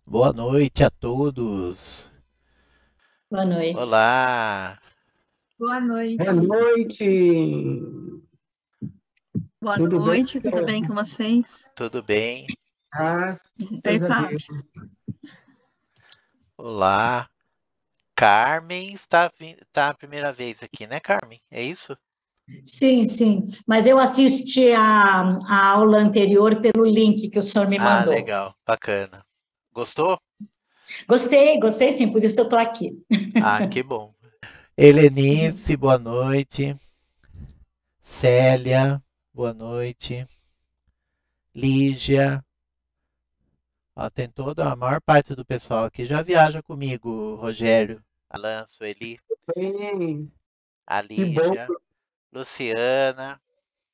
Boa noite a todos. Boa noite. Olá, Boa Boa noite. noite, Boa tudo bem? noite, tudo bem com vocês? tudo bem? Oi, Graças a Fábio. Deus. Olá. Carmen tá a primeira vez aqui, né, Carmen? É isso? Sim, sim. Mas eu assisti a aula anterior pelo link que o senhor me Ah, mandou. legal, bacana. Gostou? Gostei sim, por isso eu estou aqui. Ah, que bom. Helenice, boa noite. Célia, boa noite. Lígia, ó, tem toda a maior parte do pessoal aqui já viaja comigo, Rogério, Alan, Sueli, Bem, a que bom. Lígia, Luciana,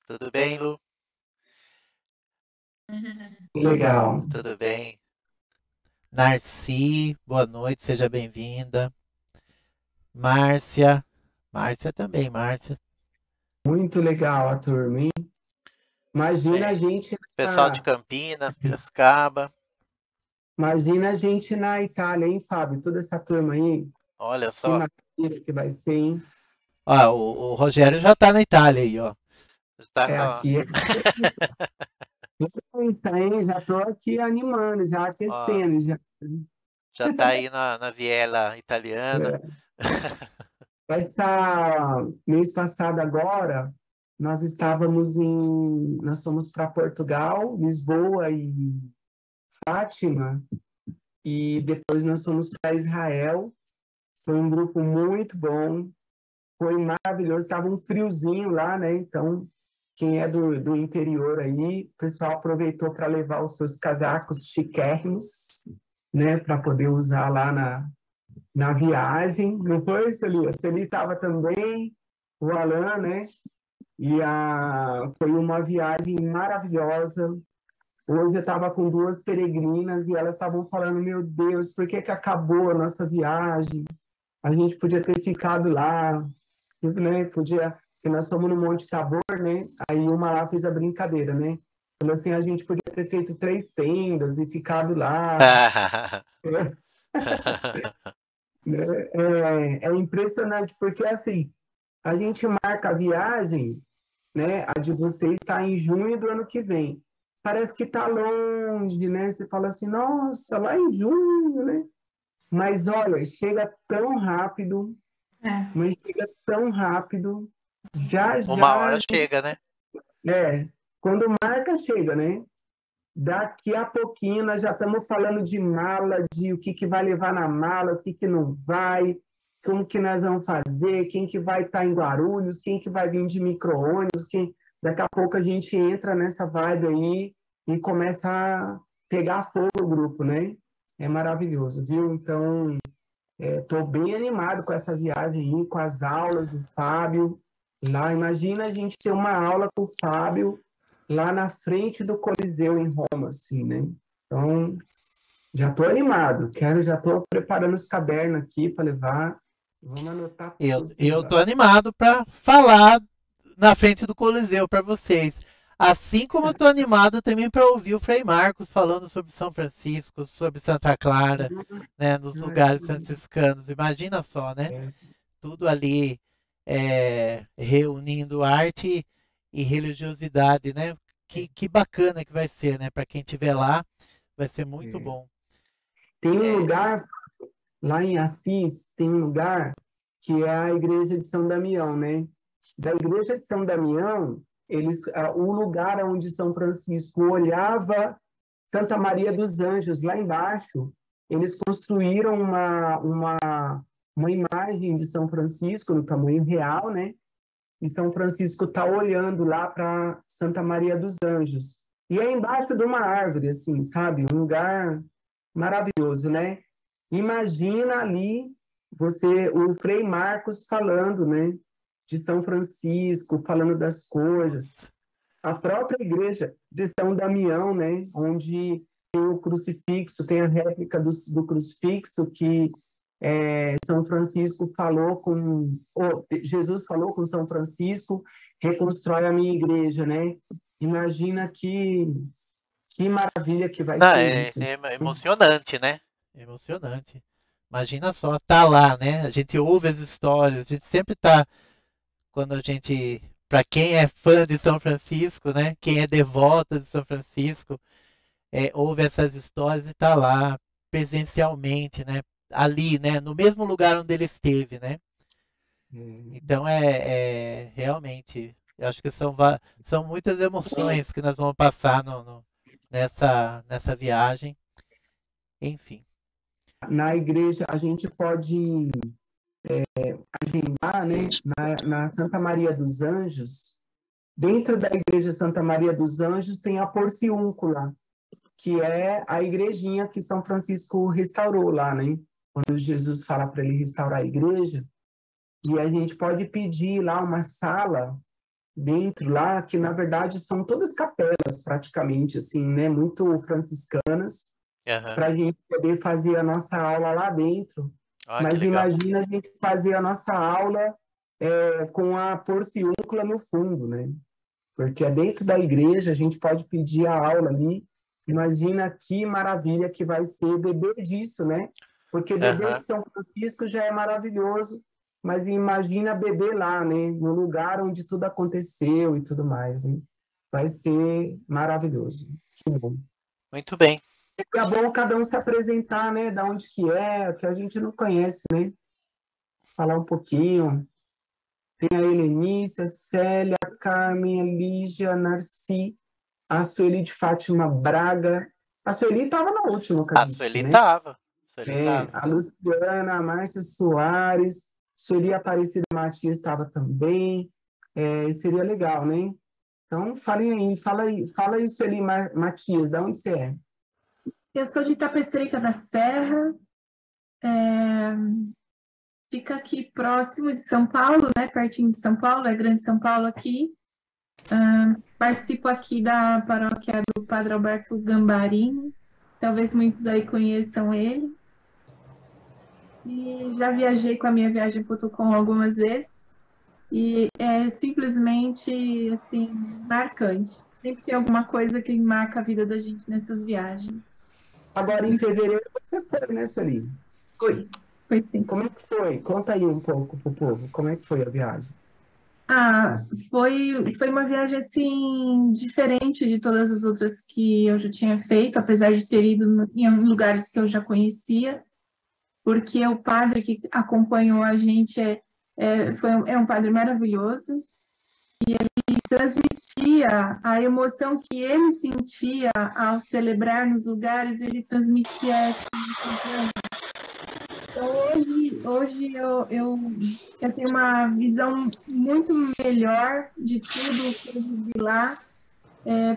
tudo bem, Lu? Legal. Tudo bem? Narci, boa noite, seja bem-vinda. Márcia, Márcia também, Márcia. Muito legal a turma, hein? Imagina a É. gente Pessoal de na, Campinas, Piracicaba. imagina a gente na Itália, hein, Fábio? Toda essa turma aí, Olha que só. maravilha que vai ser, hein? Ó, o Rogério já tá na Itália aí, ó. Está É, com a- aqui é eita, hein? Já tô aqui animando, já ó, aquecendo, já. já tá aí na viela italiana. É. Mês passado agora, nós fomos para Portugal, Lisboa e Fátima, e depois nós fomos para Israel. Foi um grupo muito bom, foi maravilhoso. Estava um friozinho lá, né? Então, quem é do interior aí, o pessoal aproveitou para levar os seus casacos chiquérrimos, né? Para poder usar lá na viagem. Não foi, Celi? A Celi estava também, o Alan, né? Foi uma viagem maravilhosa. Hoje eu estava com duas peregrinas e elas estavam falando, meu Deus, por que que acabou a nossa viagem? A gente podia ter ficado lá, né? Podia, porque nós fomos no Monte Tabor, né? Aí uma lá fez a brincadeira, né? Falou assim, a gente podia ter feito 3 tendas e ficado lá. É impressionante, porque assim, a gente marca a viagem, né? A de vocês está em junho do ano que vem. Parece que está longe, né? Você fala assim, nossa, lá em junho, né? Mas olha, chega tão rápido, É. mas chega tão rápido, já Uma já, hora chega, né? quando marca, chega, né? Daqui a pouquinho nós já estamos falando de mala, de o que que vai levar na mala, o que que não vai, como que nós vamos fazer, quem que vai estar em Guarulhos, quem que vai vir de micro-ônibus, quem... Daqui a pouco a gente entra nessa vibe aí e começa a pegar fogo o grupo, né? É maravilhoso, viu? Então, estou bem animado com essa viagem aí, com as aulas do Fábio. Lá, imagina a gente ter uma aula com o Fábio lá na frente do Coliseu em Roma, assim, né? Então, já estou animado. Já estou preparando os cadernos aqui para levar. Vamos anotar Eu, tudo esse eu tô negócio. animado para falar na frente do Coliseu para vocês. Assim como eu tô animado também para ouvir o Frei Marcos falando sobre São Francisco, sobre Santa Clara, né, nos Ai, lugares franciscanos. Imagina só, né? é, Tudo ali reunindo arte e religiosidade, né? Que bacana que vai ser, né? Para quem estiver lá, vai ser muito é. bom. Tem um É, lugar, lá em Assis, tem um lugar que é a Igreja de São Damião, né? Da Igreja de São Damião, o lugar onde São Francisco olhava Santa Maria dos Anjos, lá embaixo, eles construíram uma imagem de São Francisco no tamanho real, né? E São Francisco está olhando lá para Santa Maria dos Anjos. E é embaixo de uma árvore, assim, sabe? Um lugar maravilhoso, né? Imagina ali o Frei Marcos falando, né? De São Francisco, falando das coisas. nossa. A própria igreja de São Damião, né? Onde tem o crucifixo, tem a réplica do crucifixo que São Francisco falou Jesus falou com São Francisco, reconstrói a minha igreja, né? Imagina Que maravilha que vai Não, ser isso. é emocionante, né? Emocionante. Imagina só, tá lá, né? A gente ouve as histórias, a gente sempre tá, quando a gente, para quem é fã de São Francisco, né? Quem é devoto de São Francisco, ouve essas histórias e tá lá presencialmente, né? Ali, né? No mesmo lugar onde ele esteve, né? Então realmente, eu acho que são muitas emoções que nós vamos passar nessa viagem. Enfim. Na igreja, a gente pode agendar, né? Na Santa Maria dos Anjos, dentro da igreja Santa Maria dos Anjos tem a Porciúncula, que é a igrejinha que São Francisco restaurou lá, né? Quando Jesus fala para ele restaurar a igreja, e a gente pode pedir lá uma sala dentro lá, que na verdade são todas capelas praticamente, assim, né? Muito franciscanas, para a gente poder fazer a nossa aula lá dentro. Mas imagina a gente fazer a nossa aula com a Porciúncula no fundo, né? Porque é dentro da igreja, a gente pode pedir a aula ali. Imagina que maravilha que vai ser beber disso, né? Porque beber de São Francisco já é maravilhoso, mas imagina beber lá, né? No lugar onde tudo aconteceu e tudo mais, né? Vai ser maravilhoso. Que bom. Muito bem. É bom cada um se apresentar, né? Da onde que a gente não conhece, né? Falar um pouquinho. Tem a Helenice, a Célia, a Carmen, a Lígia, a Narci, a Sueli de Fátima Braga. A Sueli estava na última, A Sueli estava. A Luciana, a Márcia Soares, Sueli Aparecida Matias estava também. Seria legal, né? Então, fala aí, Sueli Matias, de onde você é? Eu sou de Itapecerica da Serra, fica aqui próximo de São Paulo, né? Pertinho de São Paulo, é Grande São Paulo aqui. Participo aqui da paróquia do Padre Alberto Gambarini, talvez muitos aí conheçam ele. E já viajei com a minha viagem.com algumas vezes, e é simplesmente, assim, marcante. Sempre tem alguma coisa que marca a vida da gente nessas viagens. Agora, em fevereiro, você foi, né, Sueli? Foi sim. Como é que foi? Conta aí um pouco pro povo. Como é que foi a viagem? Foi uma viagem, assim, diferente de todas as outras que eu já tinha feito, apesar de ter ido em lugares que eu já conhecia, porque o padre que acompanhou a gente é um padre maravilhoso, e ele transmitia a emoção que ele sentia ao celebrar nos lugares, ele transmitia aqui. Então, hoje eu tenho uma visão muito melhor de tudo que eu vivi lá,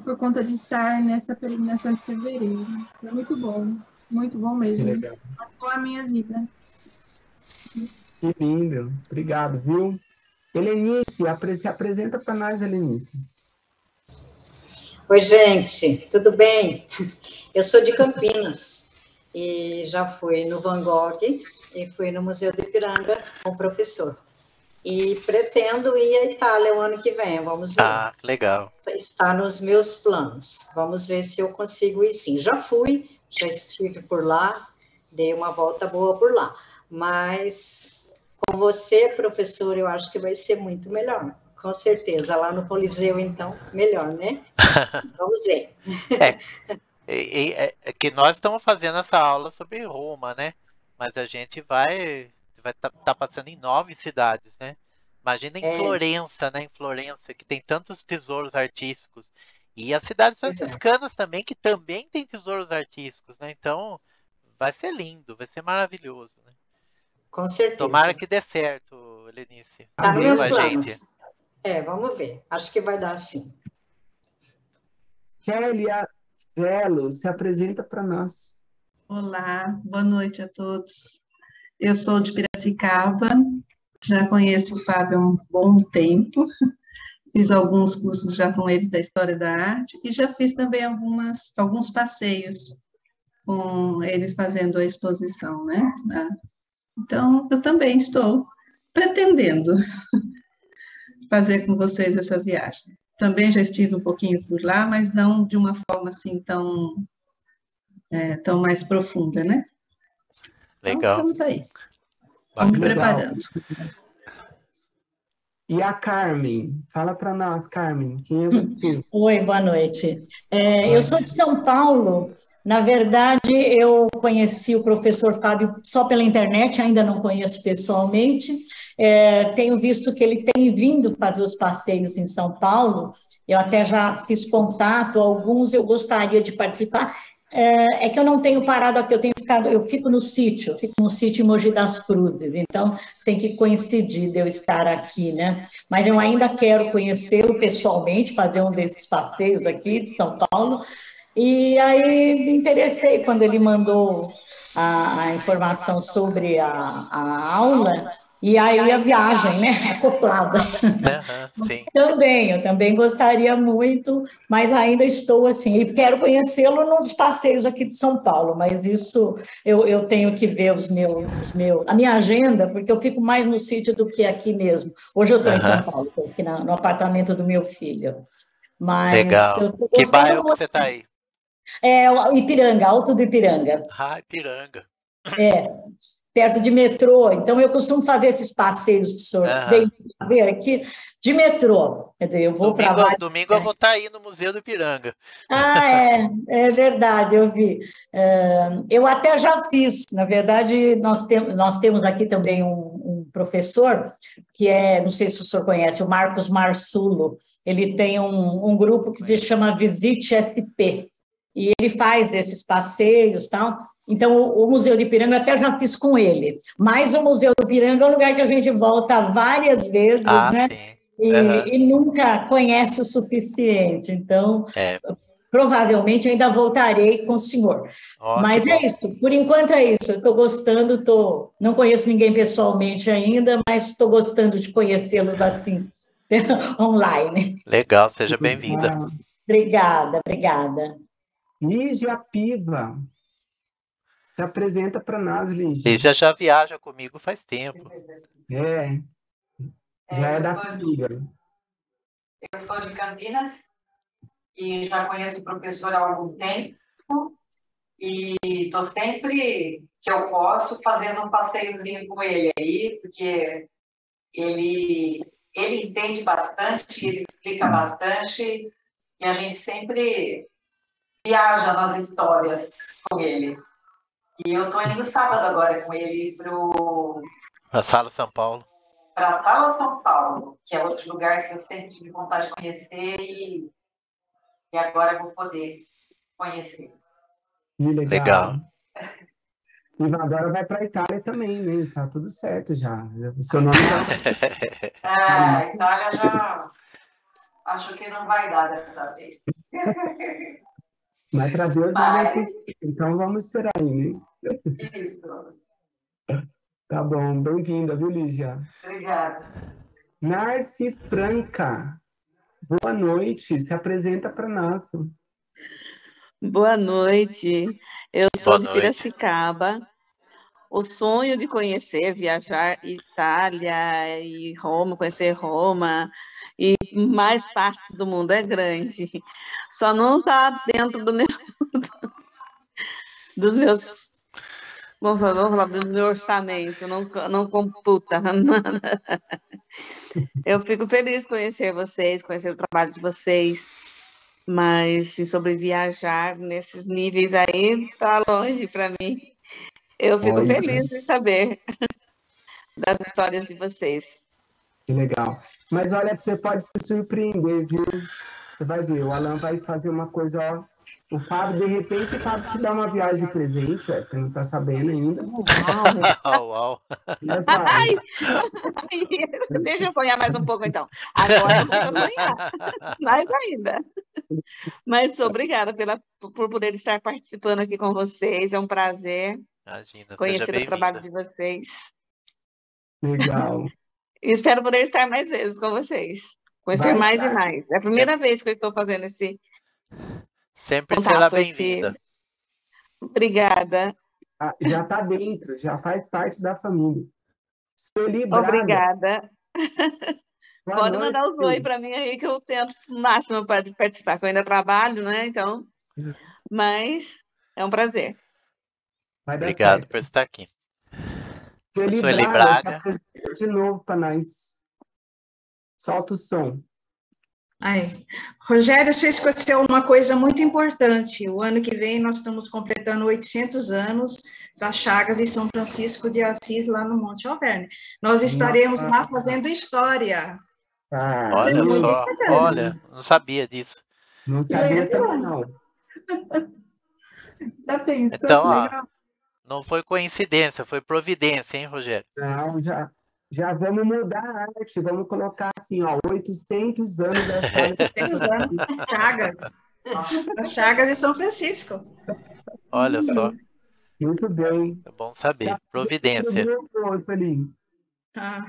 por conta de estar nessa peregrinação de fevereiro. Foi muito bom mesmo. Marcou a minha vida. Que lindo. Obrigado, viu? Helenice, se apresenta para nós, Helenice. Oi, gente, tudo bem? Eu sou de Campinas e já fui no Van Gogh e fui no Museu do Ipiranga com o professor. E pretendo ir à Itália o ano que vem, vamos ver. Legal. Está nos meus planos. Vamos ver se eu consigo ir sim. Já fui, já estive por lá, dei uma volta boa por lá. Mas com você, professor, eu acho que vai ser muito melhor. Com certeza. Lá no Coliseu, então, melhor, né? Vamos ver. Que nós estamos fazendo essa aula sobre Roma, né? Mas a gente vai tá passando em 9 cidades, né? Imagina em Florença, né? Em Florença, que tem tantos tesouros artísticos. E as cidades franciscanas também, que também tem tesouros artísticos, né? Então, vai ser lindo, vai ser maravilhoso, né? Com certeza. Tomara que dê certo, Helenice. Tá nos meus planos. Vamos ver. Acho que vai dar sim. Célia Velo, se apresenta para nós. Olá, boa noite a todos. Eu sou de Piracicaba, já conheço o Fábio há um bom tempo, fiz alguns cursos já com ele da História da Arte e já fiz também alguns passeios com ele fazendo a exposição, né? Então, eu também estou pretendendo fazer com vocês essa viagem. também já estive um pouquinho por lá, mas não de uma forma assim tão mais profunda, né? Então, Legal. estamos aí, Bacana. preparando. E a Carmen? Fala para nós, Carmen, quem é você? Oi, boa noite. Eu sou de São Paulo. Na verdade, eu conheci o professor Fábio só pela internet, ainda não conheço pessoalmente. Tenho visto que ele tem vindo fazer os passeios em São Paulo. Eu até já fiz contato, alguns eu gostaria de participar. É que eu não tenho parado aqui, eu fico no sítio em Mogi das Cruzes, então tem que coincidir de eu estar aqui, né? Mas eu ainda quero conhecê-lo pessoalmente, fazer um desses passeios aqui de São Paulo. E aí me interessei quando ele mandou a informação sobre a aula e aí a viagem, né? Acoplada. Sim. Eu também gostaria muito, mas ainda estou assim, e quero conhecê-lo nos passeios aqui de São Paulo, mas isso eu tenho que ver a minha agenda, porque eu fico mais no sítio do que aqui mesmo. Hoje eu estou em São Paulo, estou aqui no apartamento do meu filho. Mas legal. eu estou Que bairro muito. que você está aí? Ipiranga, Alto do Ipiranga. Ah, Ipiranga. Perto de metrô, então eu costumo fazer esses passeios que o senhor veio ver aqui, de metrô. Quer dizer, eu vou para vários... Domingo eu vou estar aí no Museu do Ipiranga. É verdade, eu vi. Eu até já fiz, na verdade, nós temos aqui também um professor, que não sei se o senhor conhece, o Marcos Marsulo, ele tem um grupo que se chama Visite SP, e ele faz esses passeios, tal. Então, o Museu do Ipiranga até já fiz com ele. Mas o Museu do Ipiranga é um lugar que a gente volta várias vezes, né? Sim. E nunca conhece o suficiente. Então, provavelmente ainda voltarei com o senhor. Mas é isso, por enquanto é isso. Eu estou gostando, não conheço ninguém pessoalmente ainda, mas estou gostando de conhecê-los assim, online. Legal, seja bem-vinda. Obrigada. Lígia Piva. Se apresenta para nós, Lígia. Lígia já viaja comigo faz tempo. Já é da família. Eu sou de Campinas e já conheço o professor há algum tempo e estou sempre que eu posso fazendo um passeiozinho com ele aí, porque ele entende bastante, ele explica bastante e a gente sempre viaja nas histórias com ele. E eu estou indo sábado agora com ele para a Sala São Paulo. Para a Sala São Paulo, que é outro lugar que eu sempre tive vontade de conhecer e agora vou poder conhecer. Que legal. E agora vai para a Itália também, né? Tá tudo certo já. O seu nome já... A Itália já acho que não vai dar dessa vez. Mas para Deus vai acontecer. Então vamos esperar aí, né? Isso. Tá bom, bem-vinda, viu, Lígia? Obrigada. Narci Franca, boa noite, se apresenta para nós. Boa noite, eu sou de Piracicaba. O sonho de conhecer, viajar Itália e Roma, conhecer Roma e mais partes do mundo é grande. Só não está dentro dos meus... Vamos falar do meu orçamento, não computa nada. Eu fico feliz de conhecer vocês, conhecer o trabalho de vocês, mas sobre viajar nesses níveis aí, está longe para mim. Eu fico feliz de saber das histórias de vocês. Que legal. Mas olha, você pode se surpreender, viu? Você vai ver, o Alan vai fazer uma coisa, ó. O Fábio, de repente, o Fábio te dá uma viagem de presente, você não tá sabendo ainda. Uau! Ai, deixa eu sonhar mais um pouco, então. Agora eu vou sonhar, mais ainda. Mas obrigada por poder estar participando aqui com vocês, é um prazer. Imagina, conhecer o trabalho de vocês. Legal. E espero poder estar mais vezes com vocês. Conhecer mais e mais. É a primeira vez que eu estou fazendo esse... Sempre será bem-vinda. Obrigada. Já está dentro, já faz parte da família. Sueli Braga. Obrigada. Boa Pode noite, mandar os oi Sil. para mim aí que eu tento o máximo para participar, que eu ainda trabalho, né? Então, mas é um prazer. Vai dar Obrigado certo. por estar aqui. Eli Sueli Braga, Braga. se apresenta de novo para nós. Solta o som. Ai. Rogério, você esqueceu uma coisa muito importante. O ano que vem nós estamos completando 800 anos das Chagas de São Francisco de Assis, lá no Monte Alverne. Nós estaremos lá fazendo história. Olha Muito só, importante. olha, não sabia disso. Não Que sabia legal. também, não. Já pensou? Então, Que ó, legal. não foi coincidência, foi providência, hein, Rogério? Não, já vamos mudar a arte. Vamos colocar assim, ó, 800 anos da Chagas. 800 anos. Chagas. Das Chagas de São Francisco. Olha só, Muito bem. é bom saber. Providência. Sueli. Ah.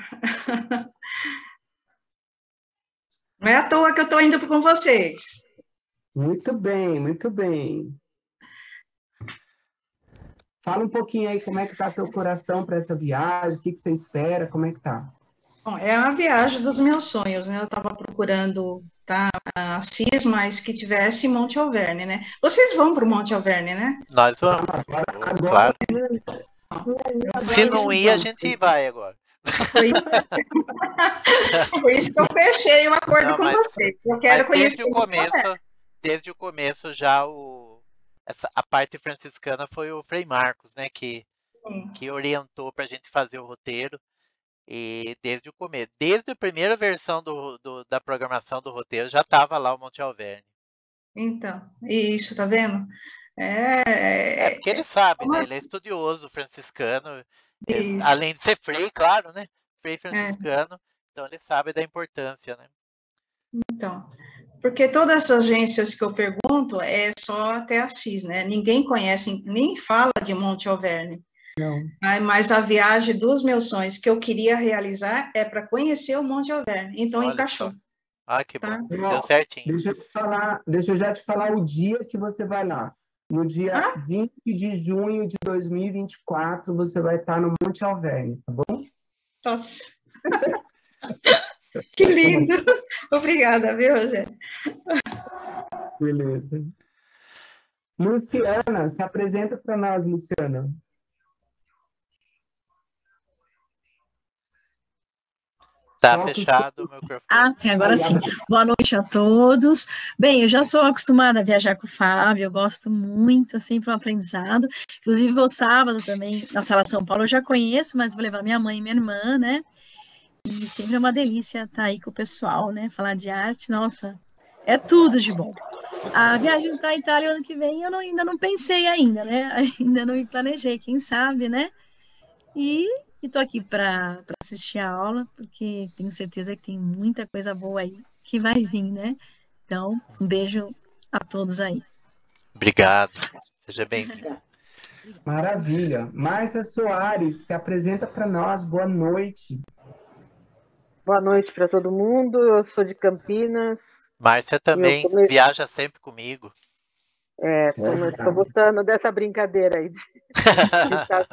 Não é à toa que eu estou indo com vocês. Muito bem, muito bem. Fala um pouquinho aí como é que tá teu coração para essa viagem, o que você espera, como é que tá? Bom, é a viagem dos meus sonhos, né? Eu estava procurando Assis, mas que tivesse Monte Alverne, né? Vocês vão para o Monte Alverne, né? Nós vamos. Agora, Claro. Se não ir, a gente vai agora. Foi por isso que eu fechei o acordo Não, com mas- vocês. Eu quero Mas conhecer desde o começo já a parte franciscana foi o Frei Marcos, né, que orientou para a gente fazer o roteiro. E desde o começo, desde a primeira versão da programação do roteiro, já estava lá o Monte Alverne. Então, isso, tá vendo? É porque ele sabe, né? Ele é estudioso franciscano, além de ser frei, claro, né? Frei franciscano, então ele sabe da importância, né? Então, porque todas essas agências que eu pergunto é só até Assis, né? Ninguém conhece, nem fala de Monte Alverne. Não. Mas a viagem dos meus sonhos que eu queria realizar é para conhecer o Monte Alverne. Então, Olha encaixou. só. Ah, que Tá? bom. Deu certinho. Deixa eu já te falar o dia que você vai lá. No dia 20 de junho de 2024, você vai estar no Monte Alverne, tá bom? Nossa. Que lindo. Obrigada, viu, Rogério? Beleza. Luciana, se apresenta para nós, Luciana. Tá fechado o microfone. Ah, sim, agora sim. Boa noite a todos. Bem, eu já sou acostumada a viajar com o Fábio, eu gosto muito, é sempre um aprendizado. Inclusive, vou sábado também na Sala São Paulo, eu já conheço, mas vou levar minha mãe e minha irmã, né? E sempre é uma delícia estar aí com o pessoal, né? Falar de arte, nossa, é tudo de bom. A viagem para a Itália ano que vem, eu ainda não pensei ainda, né? Ainda não me planejei, quem sabe, né? E estou aqui para assistir a aula, porque tenho certeza que tem muita coisa boa aí que vai vir, né? Então, um beijo a todos aí. Obrigado. Seja bem-vindo. Maravilha. Márcia Soares, se apresenta para nós. Boa noite. Boa noite para todo mundo. Eu sou de Campinas. Márcia também viaja sempre comigo. Estou gostando dessa brincadeira aí de estar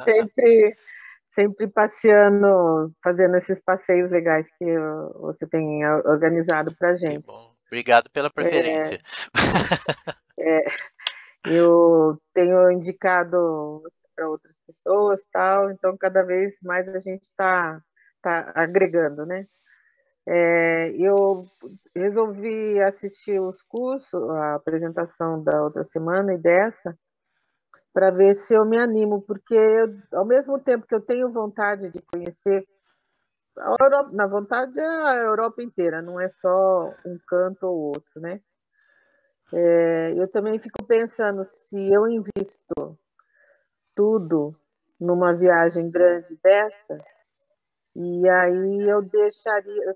sempre passeando, fazendo esses passeios legais que você tem organizado para a gente. Que bom. Obrigado pela preferência. Eu tenho indicado para outras pessoas, tal, então cada vez mais a gente está agregando, né? Eu resolvi assistir os cursos, a apresentação da outra semana e dessa, para ver se eu me animo, porque ao mesmo tempo que eu tenho vontade de conhecer a Europa, na vontade é a Europa inteira, não é só um canto ou outro, né? Eu também fico pensando, se eu invisto tudo numa viagem grande dessa, e aí eu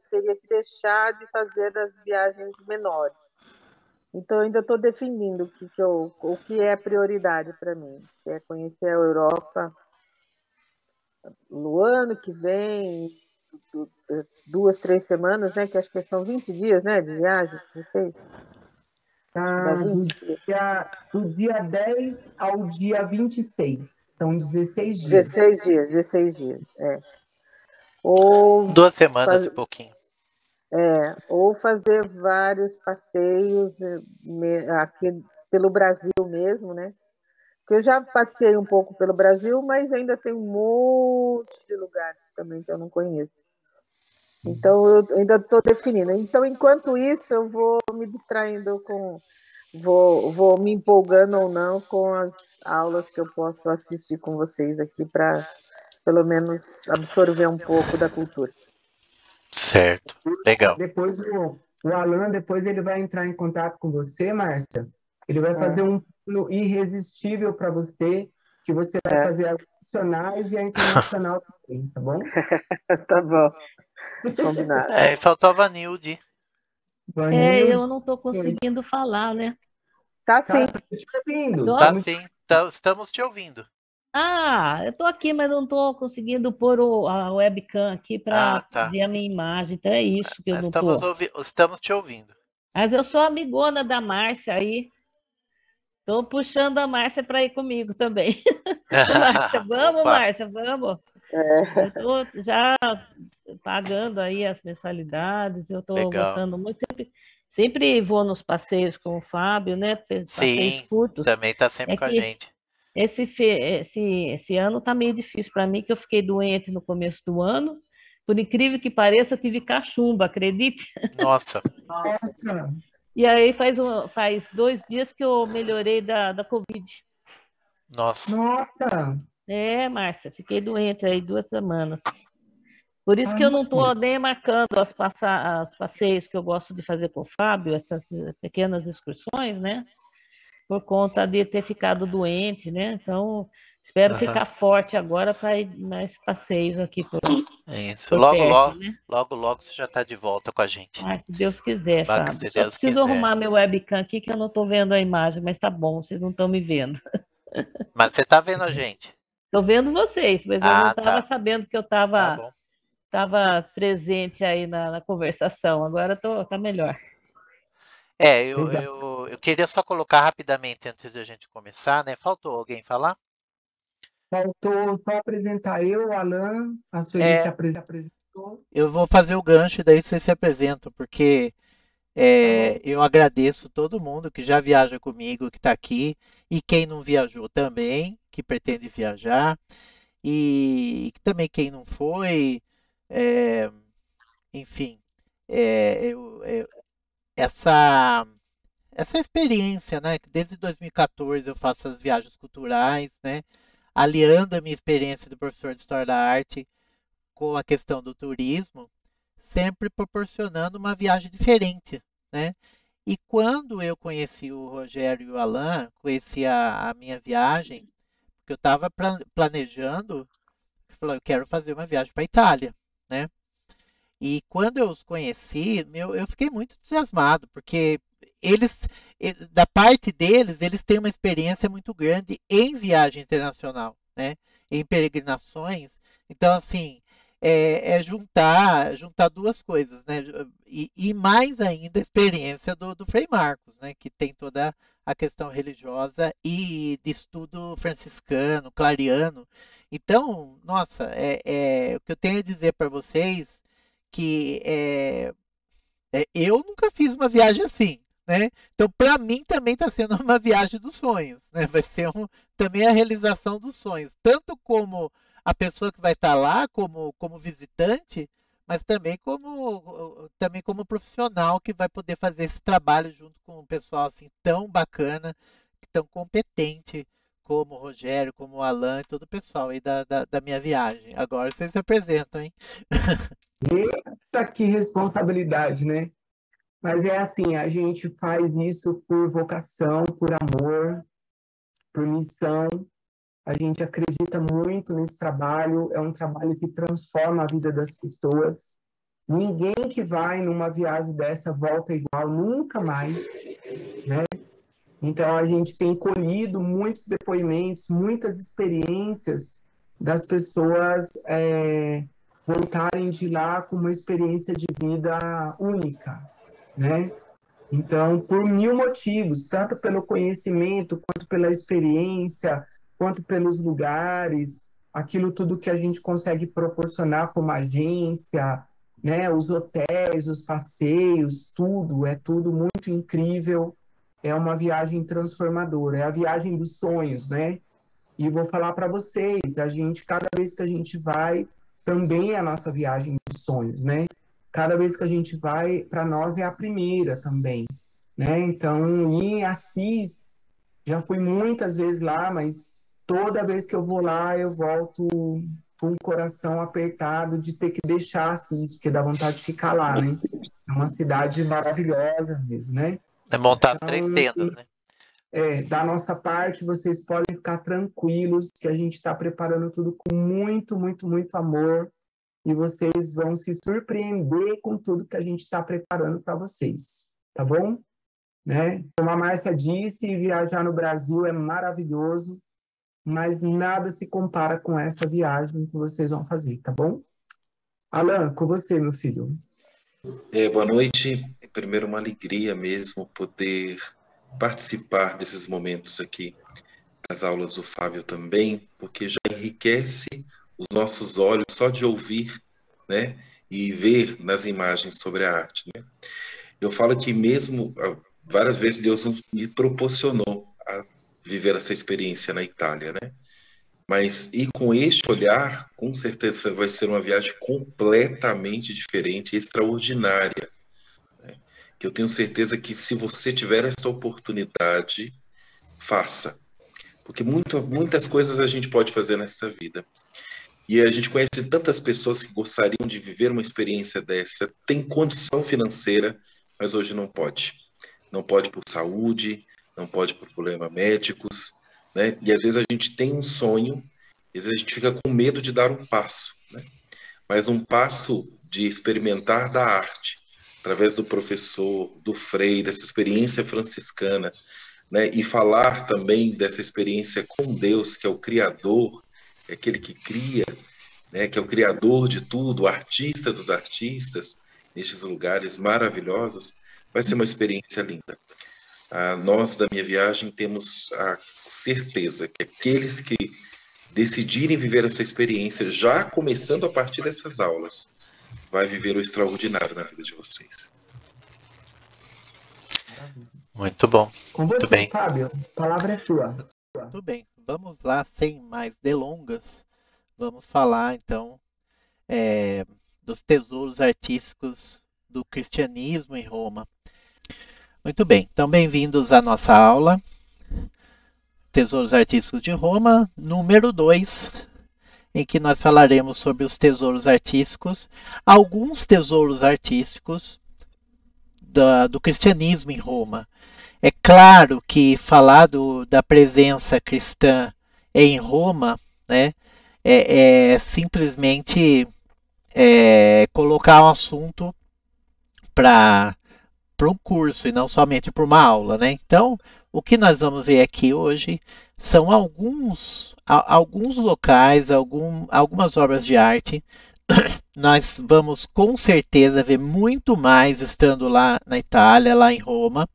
teria que deixar de fazer as viagens menores. Então, ainda estou definindo o que é prioridade para mim. Que é conhecer a Europa no ano que vem, 2, 3 semanas, né? Que acho que são 20 dias, né, de viagem, não sei. Do dia 10 ao dia 26. São 16 dias. 16 dias, é. Ou 2 semanas e pouquinho. Ou fazer vários passeios aqui pelo Brasil mesmo, né? Que eu já passei um pouco pelo Brasil, mas ainda tem um monte de lugares também que eu não conheço. Então, eu ainda estou definindo. Então, enquanto isso, eu vou me distraindo vou me empolgando ou não com as aulas que eu posso assistir com vocês aqui para, pelo menos, absorver um pouco da cultura. Certo, legal. Depois o Alan, depois ele vai entrar em contato com você, Márcia. Ele vai fazer um plano irresistível para você, que você vai fazer a nacionais e a internacional também, tá bom? Tá bom. Combinado. Faltava a Nilde. Eu não estou conseguindo falar, né? Tá sim. Te ouvindo. Tá sim, estamos te ouvindo. Eu estou aqui, mas não estou conseguindo pôr a webcam aqui para ver a minha imagem. Então é isso que eu não estou. Estamos te ouvindo. Mas eu sou amigona da Márcia aí. Estou puxando a Márcia para ir comigo também. Márcia, vamos, Márcia, vamos. Eu estou já pagando aí as mensalidades, eu estou gostando muito. Sempre vou nos passeios com o Fábio, né? Passeios curtos. Também está sempre com a gente. Esse ano está meio difícil para mim, que eu fiquei doente no começo do ano. Por incrível que pareça, eu tive cachumba, acredita? Nossa. E aí faz 2 dias que eu melhorei da Covid. Nossa. Márcia, fiquei doente aí 2 semanas. Por isso que eu não estou nem marcando os passeios que eu gosto de fazer com o Fábio, essas pequenas excursões, né? Por conta de ter ficado doente, né? Então, espero ficar forte agora para ir mais passeios aqui por isso. Logo você já está de volta com a gente. Se Deus quiser, Fábio. Só preciso arrumar meu webcam aqui, que eu não estou vendo a imagem, mas tá bom, vocês não estão me vendo. Mas você está vendo a gente? Estou vendo vocês, mas eu não estava sabendo que eu estava presente aí na conversação. Agora tá melhor. Eu queria só colocar rapidamente antes de a gente começar, né? Faltou alguém falar? Faltou só apresentar eu, Alan, a Sueli se apresentou. Eu vou fazer o gancho e daí vocês se apresentam, porque eu agradeço todo mundo que já viaja comigo, que está aqui, e quem não viajou também, que pretende viajar, e também quem não foi, enfim, essa experiência, né? Desde 2014 eu faço as viagens culturais, né? Aliando a minha experiência do professor de História da Arte com a questão do turismo, sempre proporcionando uma viagem diferente, né? E quando eu conheci o Rogério e o Alan, conheci a minha viagem, porque eu estava planejando, eu quero fazer uma viagem para a Itália, né? E quando eu os conheci, eu fiquei muito entusiasmado, porque da parte deles, eles têm uma experiência muito grande em viagem internacional, né? Em peregrinações. Então, assim, juntar 2 coisas, né? E mais ainda a experiência do Frei Marcos, né? Que tem toda a questão religiosa e de estudo franciscano, clariano. Então, nossa, o que eu tenho a dizer para vocês que eu nunca fiz uma viagem assim, né? Então, para mim também está sendo uma viagem dos sonhos, né? Vai ser também a realização dos sonhos, tanto como a pessoa que vai estar lá, como visitante, mas também como profissional que vai poder fazer esse trabalho junto com um pessoal assim tão bacana, tão competente como o Rogério, como o Alan e todo o pessoal aí da minha viagem. Agora vocês se apresentam, hein? Eita, que responsabilidade, né? Mas é assim, a gente faz isso por vocação, por amor, por missão. A gente acredita muito nesse trabalho, é um trabalho que transforma a vida das pessoas. Ninguém que vai numa viagem dessa volta igual, nunca mais, né? Então, a gente tem colhido muitos depoimentos, muitas experiências das pessoas voltarem de lá com uma experiência de vida única, né? Então, por 1000 motivos, tanto pelo conhecimento, quanto pela experiência, quanto pelos lugares, aquilo tudo que a gente consegue proporcionar como agência, né? Os hotéis, os passeios, tudo, é tudo muito incrível. É uma viagem transformadora, é a viagem dos sonhos, né? E vou falar para vocês, cada vez que a gente vai, também é a nossa viagem dos sonhos, né? Cada vez que a gente vai, para nós é a primeira também, né? Então, em Assis, já fui muitas vezes lá, mas toda vez que eu vou lá, eu volto com o coração apertado de ter que deixar Assis, porque dá vontade de ficar lá, né? É uma cidade maravilhosa mesmo, né? É montar as 3 tendas, né? Da nossa parte, vocês podem ficar tranquilos que a gente está preparando tudo com muito, muito, muito amor e vocês vão se surpreender com tudo que a gente está preparando para vocês, tá bom? Né? Como a Márcia disse, viajar no Brasil é maravilhoso, mas nada se compara com essa viagem que vocês vão fazer, tá bom? Alan, com você, meu filho. Boa noite. Primeiro, uma alegria mesmo poder participar desses momentos aqui, das aulas do Fábio também, porque já enriquece os nossos olhos só de ouvir, né, e ver nas imagens sobre a arte, né? Eu falo que mesmo várias vezes Deus me proporcionou a viver essa experiência na Itália, né? Mas e com este olhar, com certeza vai ser uma viagem completamente diferente, extraordinária, que eu tenho certeza que se você tiver essa oportunidade, faça. Porque muitas coisas a gente pode fazer nessa vida. E a gente conhece tantas pessoas que gostariam de viver uma experiência dessa, tem condição financeira, mas hoje não pode. Não pode por saúde, não pode por problemas médicos, né? E às vezes a gente tem um sonho, e às vezes a gente fica com medo de dar um passo, né? Mas um passo de experimentar da arte, através do professor, do frei, dessa experiência franciscana, né? E falar também dessa experiência com Deus, que é o Criador, é aquele que cria, né? Que é o Criador de tudo, o artista dos artistas, nestes lugares maravilhosos, vai ser uma experiência linda. Nós, da minha viagem, temos a certeza que aqueles que decidirem viver essa experiência, já começando a partir dessas aulas, vai viver o extraordinário na vida de vocês. Muito bom. Muito bem. Fábio, a palavra é sua. Muito bem. Vamos lá, sem mais delongas. Vamos falar, então, dos tesouros artísticos do cristianismo em Roma. Muito bem. Então, bem-vindos à nossa aula. Tesouros Artísticos de Roma, número 2, em que nós falaremos sobre os tesouros artísticos, alguns tesouros artísticos do cristianismo em Roma. É claro que falar da presença cristã em Roma, né, é simplesmente colocar um assunto para um curso e não somente para uma aula, né? Então, o que nós vamos ver aqui hoje são alguns locais, algumas obras de arte. Nós vamos com certeza ver muito mais estando lá na Itália, lá em Roma,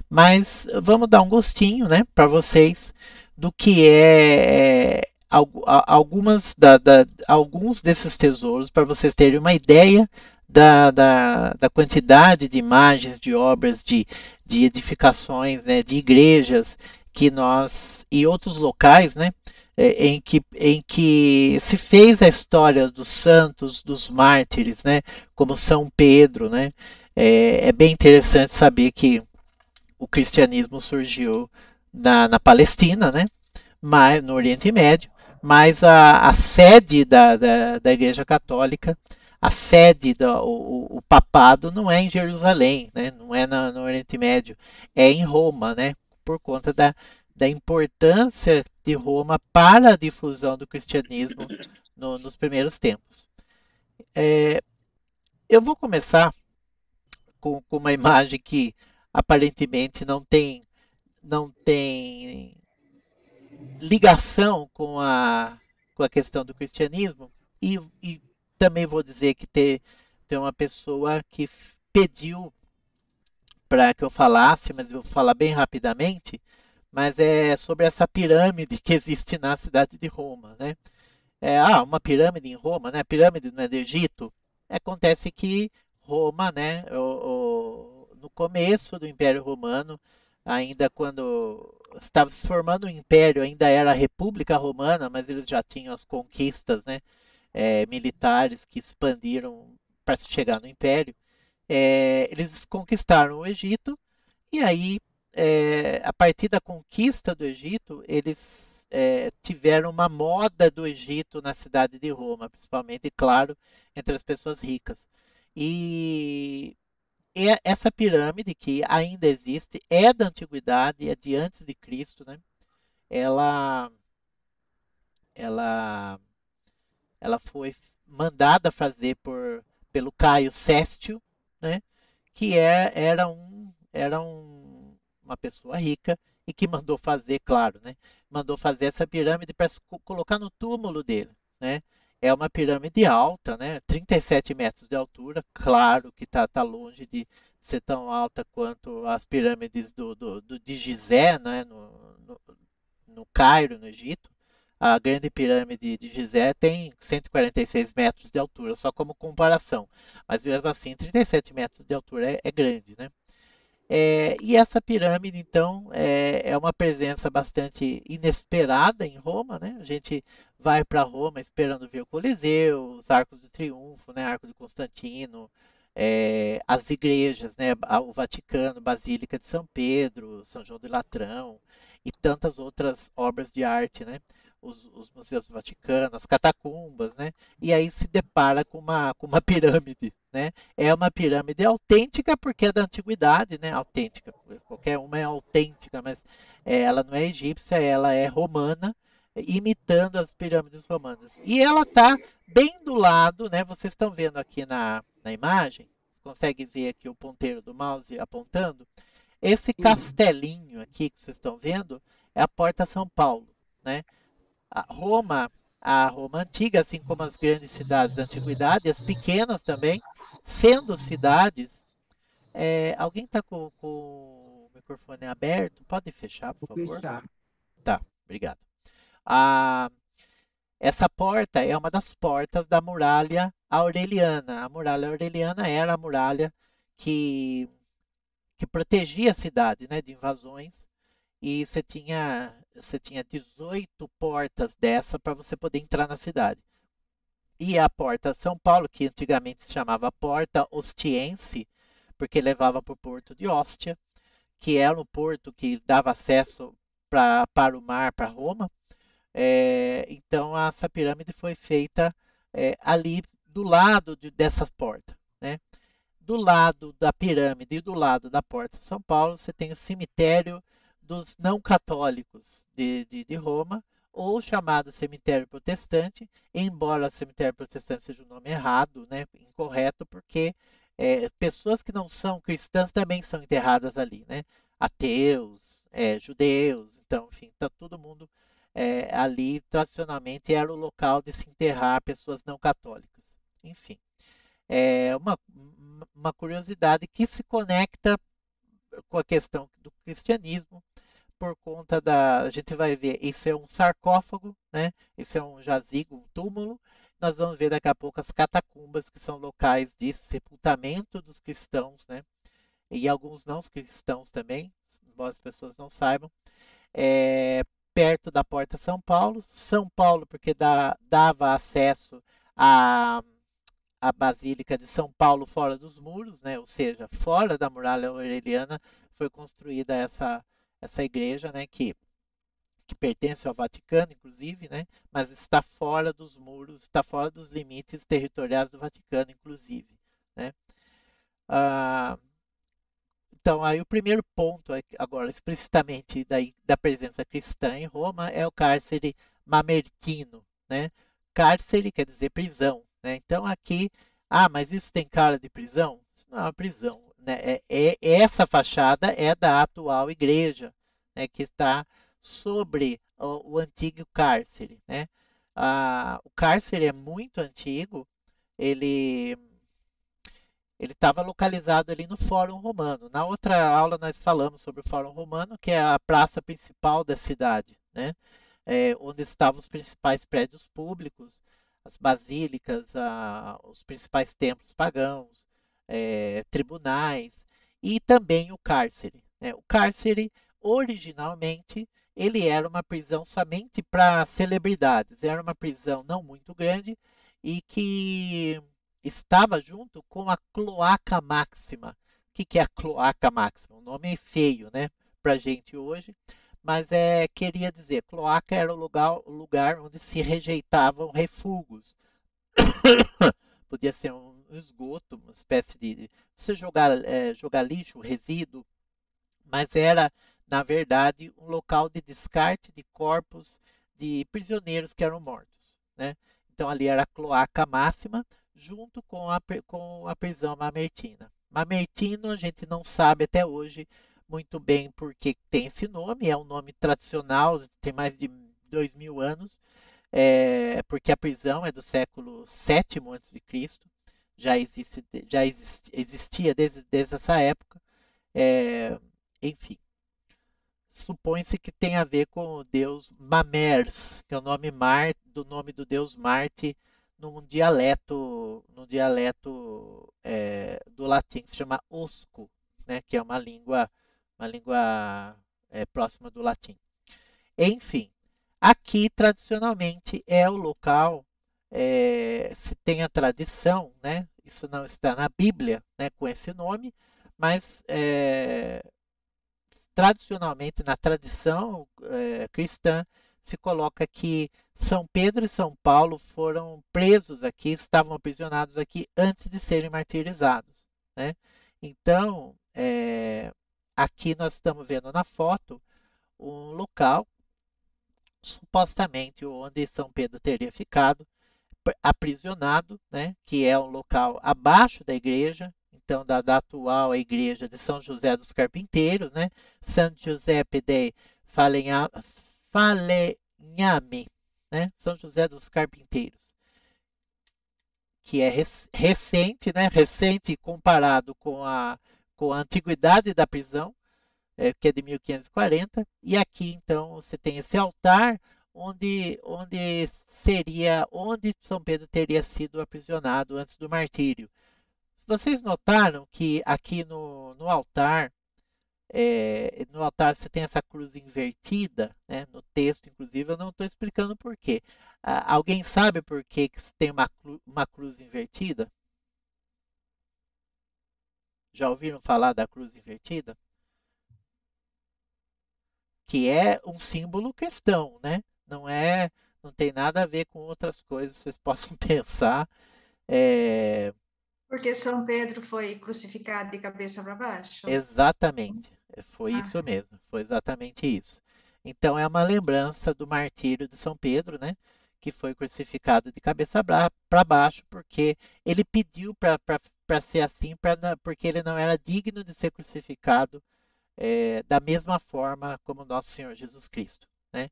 mas vamos dar um gostinho, né, para vocês do que alguns desses tesouros, para vocês terem uma ideia da quantidade de imagens, de obras, de edificações, né, de igrejas que nós e outros locais, né, em que se fez a história dos santos, dos mártires, né, como São Pedro, né. É bem interessante saber que o cristianismo surgiu na Palestina, né, no Oriente Médio, mas a sede da Igreja Católica, a sede o papado não é em Jerusalém, né? Não é no Oriente Médio, é em Roma, né? Por conta da importância de Roma para a difusão do cristianismo nos primeiros tempos. Eu vou começar com uma imagem que aparentemente não tem ligação com a questão do cristianismo, e também vou dizer que tem uma pessoa que pediu para que eu falasse, mas eu vou falar bem rapidamente, mas é sobre essa pirâmide que existe na cidade de Roma, né? Uma pirâmide em Roma, né? A pirâmide não é do Egito? acontece que Roma, né, no começo do Império Romano, ainda quando estava se formando o Império, ainda era a República Romana, mas eles já tinham as conquistas, né, militares que expandiram para se chegar no Império. Eles conquistaram o Egito e aí, a partir da conquista do Egito, eles tiveram uma moda do Egito na cidade de Roma, principalmente, claro, entre as pessoas ricas. E essa pirâmide que ainda existe é da antiguidade, é de antes de Cristo, né? Ela, ela, ela foi mandada fazer pelo Caio Céstio, né? Que uma pessoa rica e que mandou fazer, claro, né? Mandou fazer essa pirâmide para colocar no túmulo dele, né? É uma pirâmide alta, né? 37 metros de altura, claro que tá longe de ser tão alta quanto as pirâmides de Gizé, né? No Cairo, no Egito. A grande pirâmide de Gizé tem 146 metros de altura, só como comparação. Mas mesmo assim, 37 metros de altura é grande, né? E essa pirâmide, então, é uma presença bastante inesperada em Roma, né? A gente vai para Roma esperando ver o Coliseu, os Arcos de Triunfo, né? Arco de Constantino, as igrejas, né? O Vaticano, Basílica de São Pedro, São João de Latrão e tantas outras obras de arte, né? Os museus do Vaticano, as catacumbas, né? E aí se depara com uma pirâmide, né? É uma pirâmide autêntica porque é da antiguidade, né? Autêntica, qualquer uma é autêntica, mas ela não é egípcia, ela é romana, imitando as pirâmides romanas. E ela está bem do lado, né? Vocês estão vendo aqui na imagem, você consegue ver aqui o ponteiro do mouse apontando? Esse castelinho aqui que vocês estão vendo é a Porta São Paulo, né? A Roma antiga, assim como as grandes cidades da antiguidade, as pequenas também, sendo cidades. Alguém está com o microfone aberto? Pode fechar, por favor? Fechar. Tá, obrigado. Essa porta é uma das portas da muralha aureliana. A muralha aureliana era a muralha que protegia a cidade, né, de invasões. E você tinha 18 portas dessa para você poder entrar na cidade. E a Porta São Paulo, que antigamente se chamava Porta Ostiense, porque levava para o porto de Ostia, que era um porto que dava acesso para o mar, para Roma. Então, essa pirâmide foi feita ali do lado dessa porta, né? Do lado da pirâmide e do lado da Porta São Paulo, você tem o cemitério dos não católicos de Roma, ou chamado cemitério protestante, embora o cemitério protestante seja um nome errado, né, incorreto, porque pessoas que não são cristãs também são enterradas ali, né, ateus, judeus, então, enfim, tá todo mundo ali, tradicionalmente, era o local de se enterrar pessoas não católicas. Enfim, uma curiosidade que se conecta com a questão do cristianismo, por conta a gente vai ver, isso é um sarcófago, né? Isso é um jazigo, um túmulo. Nós vamos ver daqui a pouco as catacumbas, que são locais de sepultamento dos cristãos, né? E alguns não cristãos também, embora as pessoas não saibam. Perto da Porta São Paulo. São Paulo, porque dava acesso à Basílica de São Paulo fora dos muros, né? Ou seja, fora da muralha aureliana, foi construída essa igreja, né, que pertence ao Vaticano, inclusive, né, mas está fora dos muros, está fora dos limites territoriais do Vaticano, inclusive, né. Então, aí o primeiro ponto, agora explicitamente da presença cristã em Roma, é o cárcere Mamertino, né. Cárcere quer dizer prisão, né. Então, aqui, mas isso tem cara de prisão? Isso não é uma prisão. Né? Essa fachada é da atual igreja, né, que está sobre o antigo cárcere. Né? O cárcere é muito antigo, ele estava localizado ali no Fórum Romano. Na outra aula nós falamos sobre o Fórum Romano, que é a praça principal da cidade, né? Onde estavam os principais prédios públicos. as basílicas, os principais templos pagãos, tribunais e também o cárcere, né? O cárcere, originalmente, ele era uma prisão somente para celebridades, era uma prisão não muito grande e que estava junto com a Cloaca Máxima. O que é a Cloaca Máxima? Um nome feio, né, para a gente hoje, mas queria dizer, cloaca era o lugar onde se rejeitavam refugos. Podia ser um esgoto, uma espécie de você jogar lixo, resíduo, mas era, na verdade, um local de descarte de corpos de prisioneiros que eram mortos, né? Então ali era a Cloaca Máxima, junto com a prisão Mamertina. Mamertino a gente não sabe até hoje muito bem porque tem esse nome, é um nome tradicional, tem mais de 2000 anos, porque a prisão é do século VII a.C., existia desde essa época, enfim. Supõe-se que tem a ver com o deus Mamers, que é o nome do nome do deus Marte, num dialeto do latim, que se chama osco, né, que é uma língua próxima do latim. Enfim, aqui tradicionalmente é o local, se tem a tradição, né, isso não está na Bíblia, né, com esse nome, mas tradicionalmente, na tradição cristã, se coloca que São Pedro e São Paulo foram presos aqui, estavam aprisionados aqui antes de serem martirizados, né? Então, aqui nós estamos vendo na foto um local, supostamente onde São Pedro teria ficado aprisionado, né? Que é um local abaixo da igreja, então da atual igreja de São José dos Carpinteiros, né? San Giuseppe dei Falegnami, né? São José dos Carpinteiros, que é recente, né? Recente comparado com a antiguidade da prisão, que é de 1540, e aqui então você tem esse altar onde São Pedro teria sido aprisionado antes do martírio. Vocês notaram que aqui no altar você tem essa cruz invertida, né? No texto, inclusive, eu não estou explicando por quê. Alguém sabe por que tem uma cruz invertida? Já ouviram falar da cruz invertida? Que é um símbolo cristão, né? Não tem nada a ver com outras coisas que vocês possam pensar. Porque São Pedro foi crucificado de cabeça para baixo? Exatamente, foi isso mesmo, foi exatamente isso. Então é uma lembrança do martírio de São Pedro, né? Que foi crucificado de cabeça para baixo, porque ele pediu para ser assim, porque ele não era digno de ser crucificado da mesma forma como nosso Senhor Jesus Cristo, né?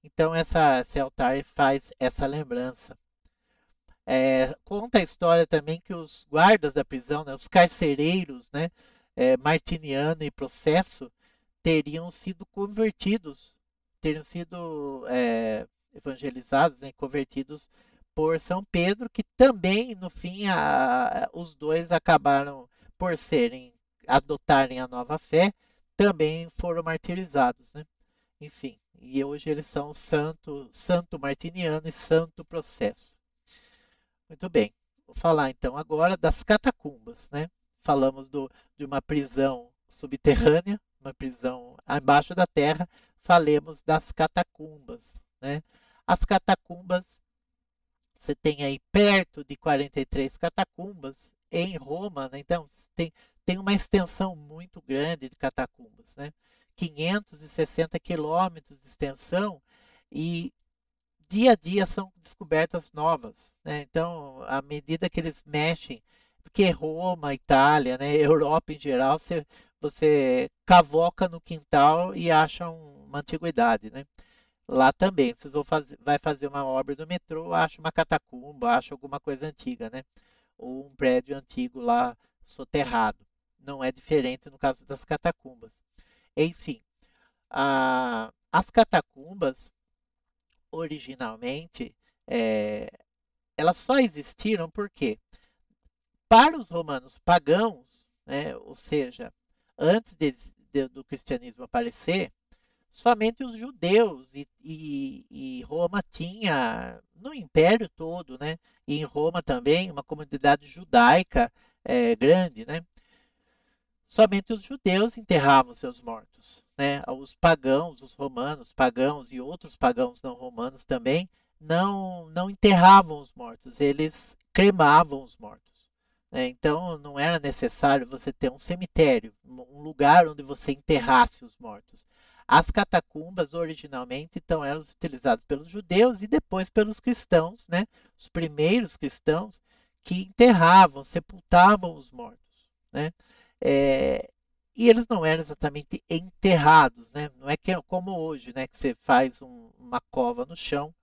Então esse altar faz essa lembrança. Conta a história também que os guardas da prisão, né, os carcereiros, né, Martiniano e Processo, teriam sido convertidos, teriam sido evangelizados, né, convertidos por São Pedro, que também, no fim, os dois acabaram por adotarem a nova fé, também foram martirizados, né? Enfim, e hoje eles são Santo Martiniano e Santo Processo. Muito bem, vou falar então agora das catacumbas, né? Falamos de uma prisão subterrânea, uma prisão abaixo da terra, falemos das catacumbas, né? As catacumbas, você tem aí perto de 43 catacumbas em Roma, né? Então tem uma extensão muito grande de catacumbas, né? 560 quilômetros de extensão e dia a dia são descobertas novas, né? Então, à medida que eles mexem, porque Roma, Itália, né, Europa em geral, você cavoca no quintal e acha uma antiguidade, né? Lá também, vocês vai fazer uma obra do metrô, acha uma catacumba, acha alguma coisa antiga, né? Ou um prédio antigo lá soterrado. Não é diferente no caso das catacumbas. Enfim, as catacumbas originalmente elas só existiram porque, para os romanos pagãos, né, ou seja, antes do cristianismo aparecer, somente os judeus e Roma tinha, no Império todo, né, e em Roma também, uma comunidade judaica grande, né? Somente os judeus enterravam seus mortos, né? Os pagãos, os romanos, pagãos e outros pagãos não romanos também não enterravam os mortos, eles cremavam os mortos, né? Então não era necessário você ter um cemitério, um lugar onde você enterrasse os mortos. As catacumbas originalmente então eram utilizadas pelos judeus e depois pelos cristãos, né? Os primeiros cristãos que enterravam, sepultavam os mortos, né? E eles não eram exatamente enterrados, né? Não é como hoje, né? Que você faz uma cova no chão,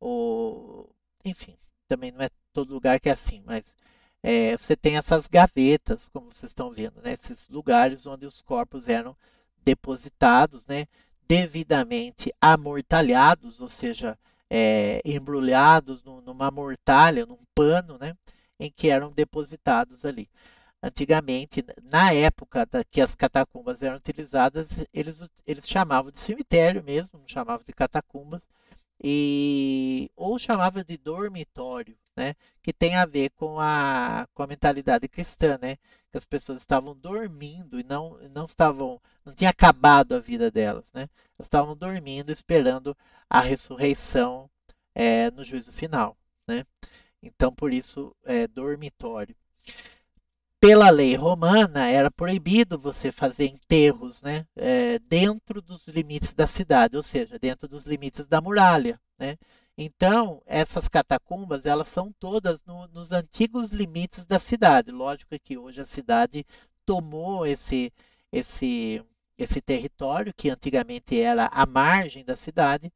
ou enfim, também não é todo lugar que é assim, mas você tem essas gavetas, como vocês estão vendo, né? Esses lugares onde os corpos eram depositados, né? Devidamente amortalhados, ou seja, embrulhados numa mortalha, num pano, né? Em que eram depositados ali. Antigamente, na época que as catacumbas eram utilizadas, eles chamavam de cemitério mesmo, não chamavam de catacumbas, ou chamavam de dormitório, né? Que tem a ver com a mentalidade cristã, né? Que as pessoas estavam dormindo e não tinha acabado a vida delas, né? Elas estavam dormindo, esperando a ressurreição no juízo final, né? Então, por isso, dormitório. Pela lei romana, era proibido você fazer enterros, né, dentro dos limites da cidade, ou seja, dentro dos limites da muralha, né? Então, essas catacumbas, elas são todas nos antigos limites da cidade. Lógico que hoje a cidade tomou esse território, que antigamente era a margem da cidade,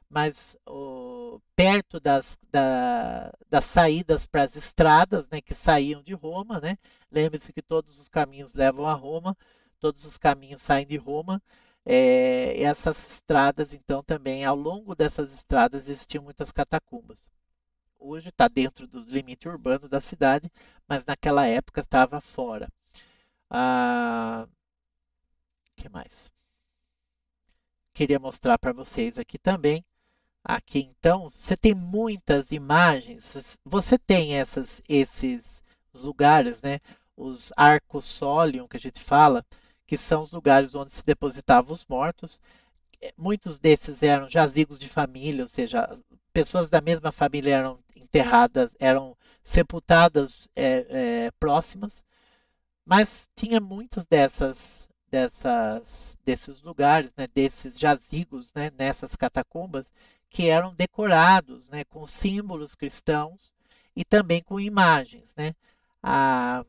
mas perto das saídas para as estradas, né, que saíam de Roma, né? Lembre-se que todos os caminhos levam a Roma, todos os caminhos saem de Roma. Essas estradas, então, também, ao longo dessas estradas, existiam muitas catacumbas. Hoje está dentro do limite urbano da cidade, mas naquela época estava fora. Que mais? Queria mostrar para vocês aqui também. Aqui, então, você tem muitas imagens. Você tem esses lugares, né? Os arcosolium, que a gente fala, que são os lugares onde se depositavam os mortos. Muitos desses eram jazigos de família, ou seja, pessoas da mesma família eram enterradas, eram sepultadas próximas. Mas tinha muitos desses lugares, né? Desses jazigos, né? Nessas catacumbas, que eram decorados, né, com símbolos cristãos e também com imagens, né? À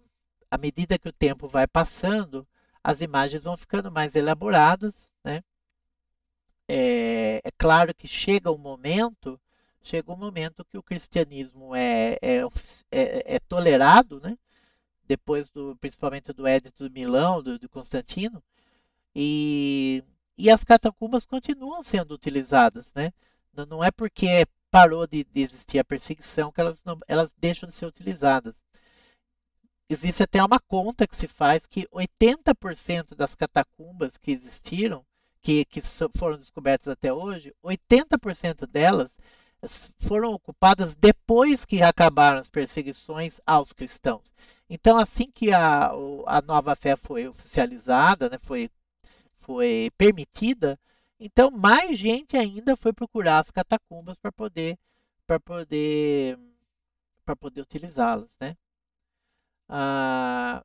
medida que o tempo vai passando, as imagens vão ficando mais elaboradas, né? É claro que chega um momento que o cristianismo é tolerado, né? Depois principalmente do Édito de Milão, de Constantino, e as catacumbas continuam sendo utilizadas, né? Não é porque parou de existir a perseguição que elas deixam de ser utilizadas. Existe até uma conta que se faz que 80% das catacumbas que existiram, que foram descobertas até hoje, 80% delas foram ocupadas depois que acabaram as perseguições aos cristãos. Então, assim que a nova fé foi oficializada, né, foi permitida, então mais gente ainda foi procurar as catacumbas para poder utilizá-las, né?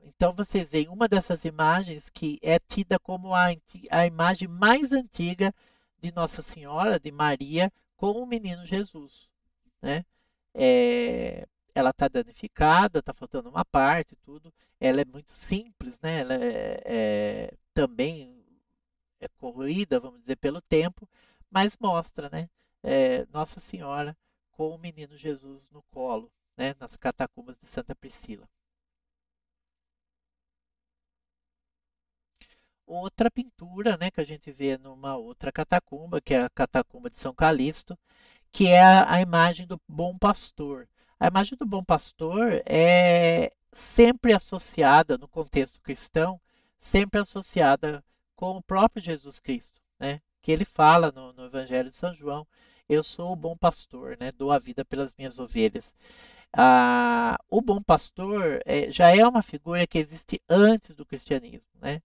Então vocês veem uma dessas imagens que é tida como a imagem mais antiga de Nossa Senhora, de Maria, com o menino Jesus, né? Ela está danificada, está faltando uma parte e tudo. Ela é muito simples, né? Ela também é corroída, vamos dizer, pelo tempo, mas mostra, né? Nossa Senhora com o menino Jesus no colo, né? Nas catacumbas de Santa Priscila. Outra pintura, né, que a gente vê numa outra catacumba, que é a catacumba de São Calixto, que é a imagem do bom pastor. A imagem do bom pastor é sempre associada, no contexto cristão, sempre associada com o próprio Jesus Cristo, né? Que ele fala no Evangelho de São João: eu sou o bom pastor, né? Dou a vida pelas minhas ovelhas. O bom pastor já é uma figura que existe antes do cristianismo, né?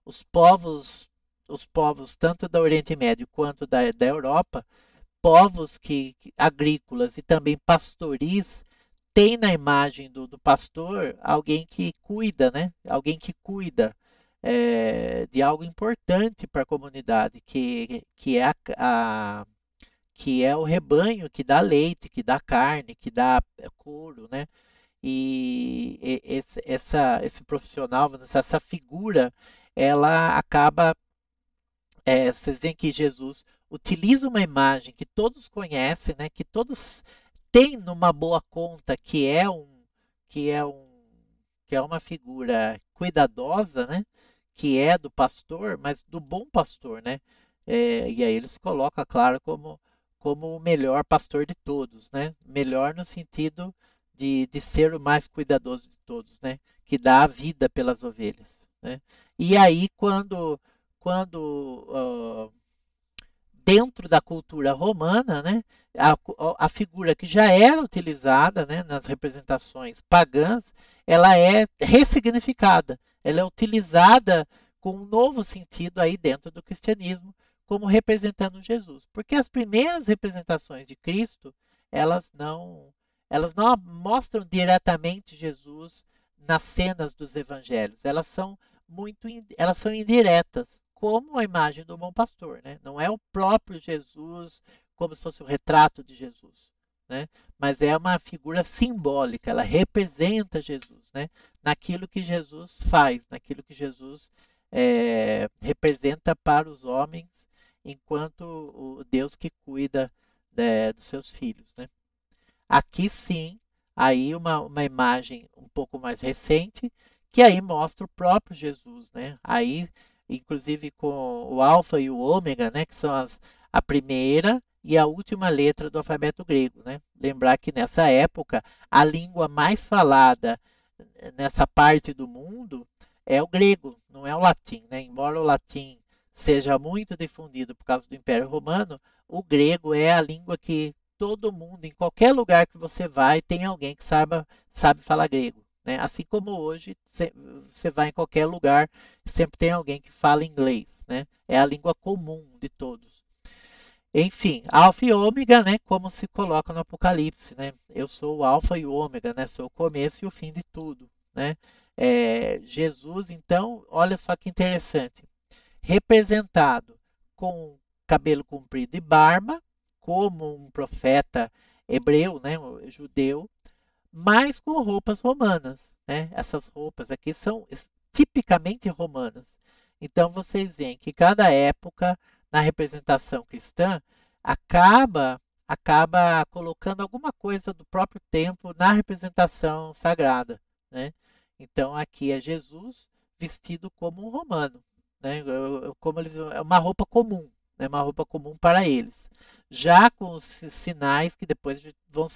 Os povos tanto do Oriente Médio quanto da Europa, povos agrícolas e também pastoris, tem na imagem do pastor alguém que cuida, né? Alguém que cuida de algo importante para a comunidade, que é o rebanho que dá leite, que dá carne, que dá couro, né? E esse profissional, essa figura, ela acaba... vocês veem que Jesus utiliza uma imagem que todos conhecem, né? Que todos têm numa boa conta, que é uma figura cuidadosa, né? Que é do pastor, mas do bom pastor, né? E aí ele se coloca, claro, como o melhor pastor de todos, né? Melhor no sentido de ser o mais cuidadoso de todos, né? Que dá a vida pelas ovelhas, né? E aí, quando dentro da cultura romana, né, a figura que já era utilizada, né, nas representações pagãs, ela é ressignificada, ela é utilizada com um novo sentido aí dentro do cristianismo, como representando Jesus. Porque as primeiras representações de Cristo, elas não mostram diretamente Jesus nas cenas dos evangelhos. Elas são indiretas, como a imagem do bom pastor, né? Não é o próprio Jesus como se fosse o retrato de Jesus, né? Mas é uma figura simbólica, ela representa Jesus, né? Naquilo que Jesus faz, naquilo que Jesus representa para os homens, enquanto o Deus que cuida dos seus filhos, né? Aqui sim, aí uma imagem um pouco mais recente, que aí mostra o próprio Jesus, né? Aí, inclusive com o alfa e o ômega, né? Que são a primeira e a última letra do alfabeto grego, né? Lembrar que nessa época a língua mais falada nessa parte do mundo é o grego, não é o latim, né? Embora o latim seja muito difundido por causa do Império Romano, o grego é a língua que todo mundo, em qualquer lugar que você vai, tem alguém que sabe falar grego, né? Assim como hoje você vai em qualquer lugar, sempre tem alguém que fala inglês, né? É a língua comum de todos. Enfim, alfa e ômega, né? Como se coloca no Apocalipse, né? Eu sou o alfa e o ômega, né? Sou o começo e o fim de tudo, né? Jesus, então, olha só que interessante, representado com cabelo comprido e barba, como um profeta hebreu, né? Judeu, mas com roupas romanas, né? Essas roupas aqui são tipicamente romanas. Então vocês veem que cada época na representação cristã acaba colocando alguma coisa do próprio tempo na representação sagrada, né? Então aqui é Jesus vestido como um romano, né? É uma roupa comum, né? Uma roupa comum para eles. Já com os sinais que depois vão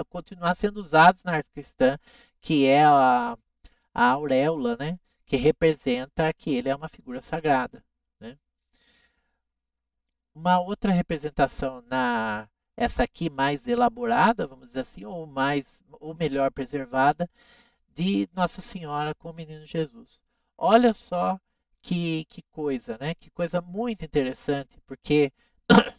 continuar sendo usados na arte cristã, que é a auréola, né? Que representa que ele é uma figura sagrada, né? Uma outra representação, essa aqui mais elaborada, vamos dizer assim, ou melhor preservada, de Nossa Senhora com o Menino Jesus. Olha só que coisa, né? Que coisa muito interessante, porque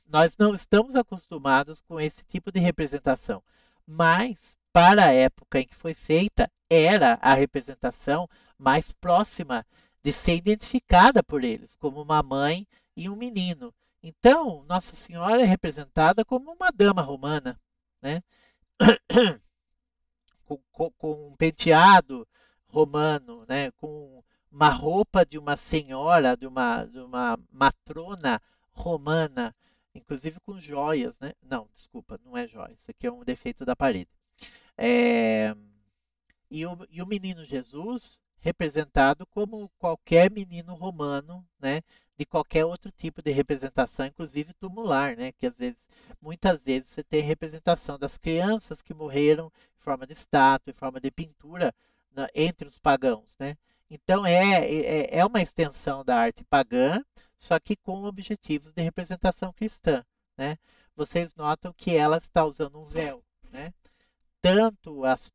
nós não estamos acostumados com esse tipo de representação, mas para a época em que foi feita, era a representação mais próxima de ser identificada por eles, como uma mãe e um menino. Então, Nossa Senhora é representada como uma dama romana, né? com um penteado romano, né? Com uma roupa de uma senhora, de uma matrona romana, inclusive com joias, né? Não, desculpa, não é joia, isso aqui é um defeito da parede. E o menino Jesus representado como qualquer menino romano, né? de qualquer outro tipo de representação, inclusive tumular, né? Que muitas vezes você tem representação das crianças que morreram em forma de estátua, em forma de pintura, entre os pagãos, né? Então é uma extensão da arte pagã, só que com objetivos de representação cristã, né? Vocês notam que ela está usando um véu, né? Tanto as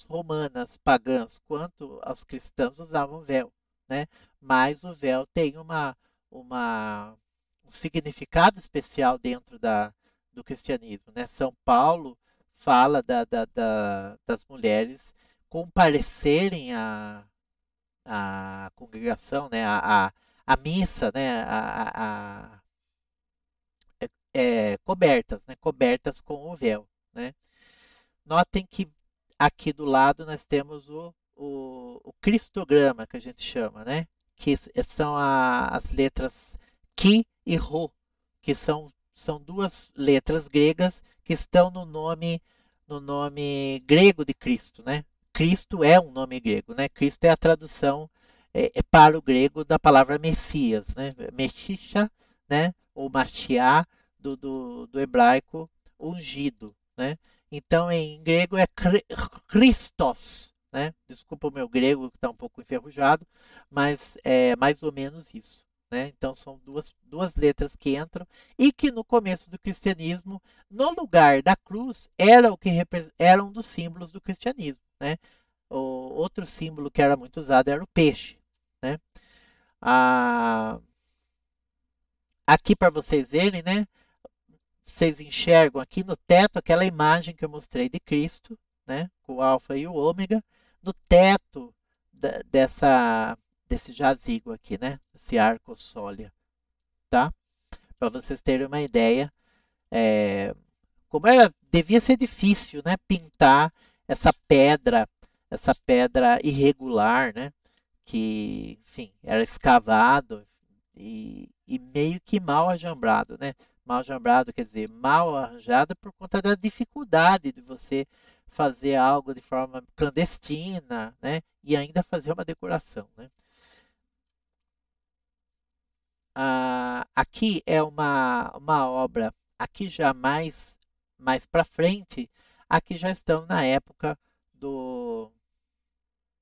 romanas pagãs quanto as cristãs usavam véu, né? Mas o véu tem um significado especial dentro do cristianismo, né? São Paulo fala das mulheres comparecerem à congregação, né? A missa, né? Cobertas, né? Cobertas com o véu, né? Notem que aqui do lado nós temos o cristograma, que a gente chama, né? Que são as letras Ki e Rho, que são duas letras gregas que estão no nome grego de Cristo, né? Cristo é um nome grego, né? Cristo é a tradução para o grego da palavra Messias, né? Meshisha, né? Ou Mashiach, do hebraico ungido, né? Então, em grego é Christos, né? Desculpa o meu grego que está um pouco enferrujado, mas é mais ou menos isso, né? Então, são duas letras que entram e que no começo do cristianismo, no lugar da cruz, era um dos símbolos do cristianismo, né? O outro símbolo que era muito usado era o peixe, né? Aqui para vocês verem, né? Vocês enxergam aqui no teto aquela imagem que eu mostrei de Cristo, né? Com o alfa e o ômega, no teto desse jazigo aqui, né? Esse arco sólia, tá? Para vocês terem uma ideia, como devia ser difícil, né? Pintar essa pedra irregular, né? Que, enfim, era escavado e meio que mal ajambrado, né? Mal ajambrado quer dizer mal arranjado por conta da dificuldade de você fazer algo de forma clandestina, né? E ainda fazer uma decoração, né? Aqui é uma obra, aqui já mais para frente, aqui já estão na época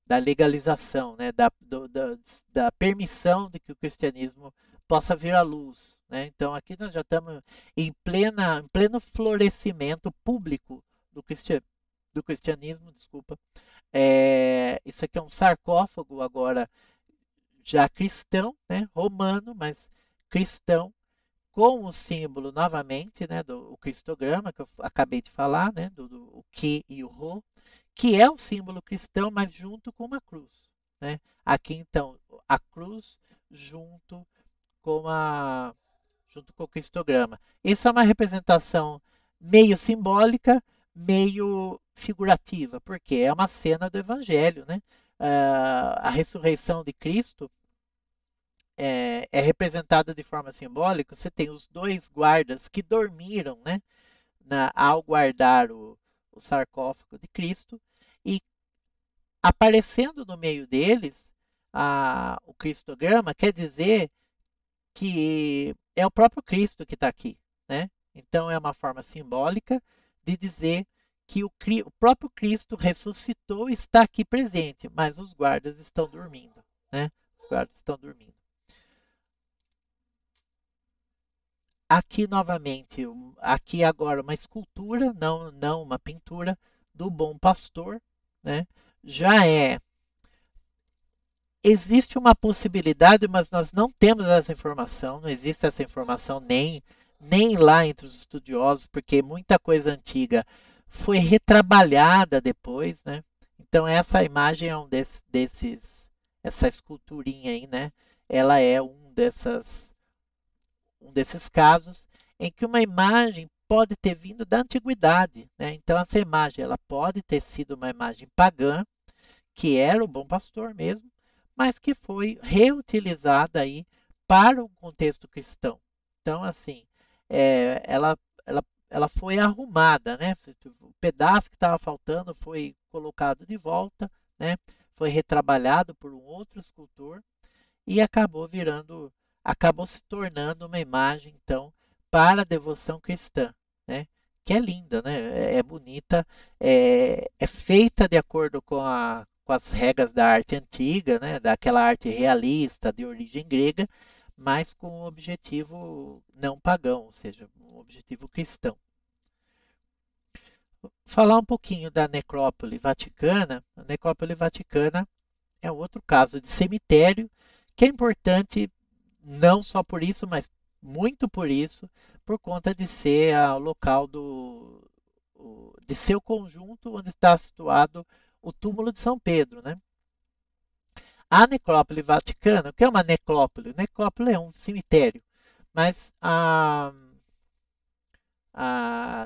da legalização, né? Da permissão de que o cristianismo possa vir à luz, né? Então aqui nós já estamos em pleno florescimento público do cristianismo, desculpa. Isso aqui é um sarcófago agora já cristão, né? Romano, mas cristão, com o símbolo novamente, né? O cristograma que eu acabei de falar, né? O Ki e o Rho, que é um símbolo cristão, mas junto com uma cruz, né? Aqui então a cruz junto com o cristograma. Isso é uma representação meio simbólica, meio figurativa, porque é uma cena do Evangelho, né? A ressurreição de Cristo é representada de forma simbólica. Você tem os dois guardas que dormiram, né? Ao guardar o sarcófago de Cristo, e aparecendo no meio deles o cristograma, quer dizer que é o próprio Cristo que está aqui, né? Então é uma forma simbólica de dizer que o próprio Cristo ressuscitou e está aqui presente, mas os guardas estão dormindo, né? Os guardas estão dormindo. Aqui novamente, aqui agora uma escultura, não uma pintura, do Bom Pastor, né? Existe uma possibilidade, mas nós não temos essa informação, não existe essa informação nem lá entre os estudiosos, porque muita coisa antiga foi retrabalhada depois, né? Então essa imagem é essa esculturinha aí, né? Ela é um desses casos em que uma imagem pode ter vindo da antiguidade, né? Então essa imagem ela pode ter sido uma imagem pagã, que era o Bom Pastor mesmo, mas que foi reutilizada aí para o contexto cristão. Então, assim, ela foi arrumada, né? O pedaço que estava faltando foi colocado de volta, né? Foi retrabalhado por um outro escultor e acabou virando acabou se tornando uma imagem, então, para a devoção cristã, né? Que é linda, né? É bonita, é feita de acordo com as regras da arte antiga, né? Daquela arte realista de origem grega, mas com um objetivo não pagão, ou seja, um objetivo cristão. Falar um pouquinho da necrópole vaticana. A necrópole vaticana é outro caso de cemitério que é importante não só por isso, mas muito por isso, por conta de ser o local de ser o conjunto onde está situado o túmulo de São Pedro, né? A necrópole vaticana, o que é uma necrópole? Necrópole é um cemitério, mas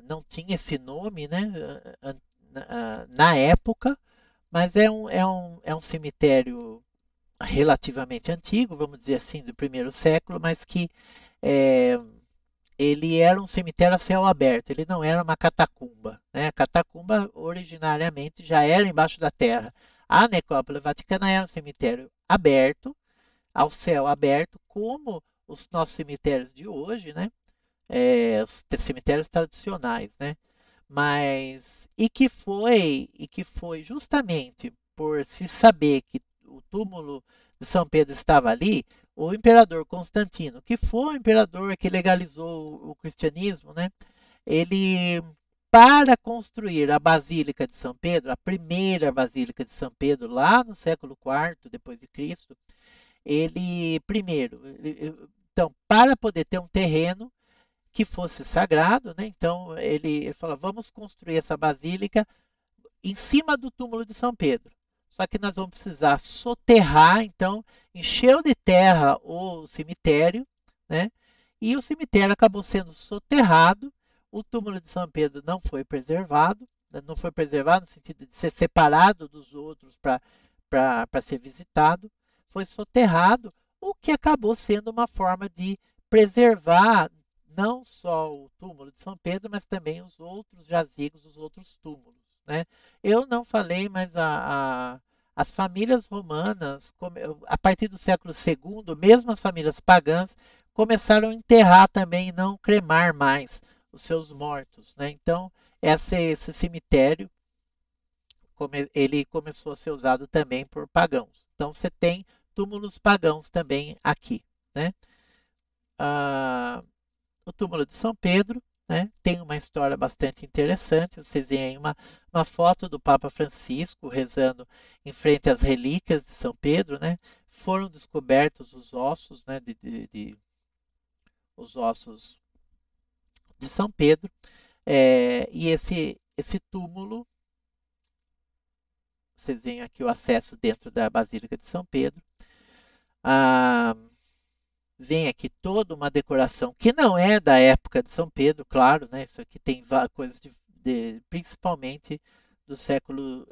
não tinha esse nome, né? Na época, mas é um cemitério relativamente antigo, vamos dizer assim, do primeiro século, mas que ele era um cemitério a céu aberto, ele não era uma catacumba, né? A catacumba originariamente já era embaixo da terra. A necrópole vaticana era um cemitério aberto, ao céu aberto, como os nossos cemitérios de hoje, né? Os cemitérios tradicionais, né? E que foi justamente por se saber que o túmulo de São Pedro estava ali, o imperador Constantino, que foi o imperador que legalizou o cristianismo, né? Ele, para construir a Basílica de São Pedro, a primeira Basílica de São Pedro, lá no século IV depois de Cristo, então, para poder ter um terreno que fosse sagrado, né? Então ele falou, vamos construir essa basílica em cima do túmulo de São Pedro. Só que nós vamos precisar soterrar, então encheu de terra o cemitério, né? E o cemitério acabou sendo soterrado. O túmulo de São Pedro não foi preservado, no sentido de ser separado dos outros para ser visitado, foi soterrado, o que acabou sendo uma forma de preservar não só o túmulo de São Pedro, mas também os outros jazigos, os outros túmulos, né? Eu não falei, mas as famílias romanas, a partir do século II, mesmo as famílias pagãs, começaram a enterrar também e não cremar mais os seus mortos, né? Então, esse cemitério, ele começou a ser usado também por pagãos. Então, você tem túmulos pagãos também aqui, né? O túmulo de São Pedro, né, tem uma história bastante interessante. Vocês veem aí uma foto do Papa Francisco rezando em frente às relíquias de São Pedro, né? Foram descobertos os ossos, né, os ossos de São Pedro, e esse túmulo, vocês veem aqui o acesso dentro da Basílica de São Pedro. Vem aqui toda uma decoração que não é da época de São Pedro, claro, né? Isso aqui tem coisas principalmente do século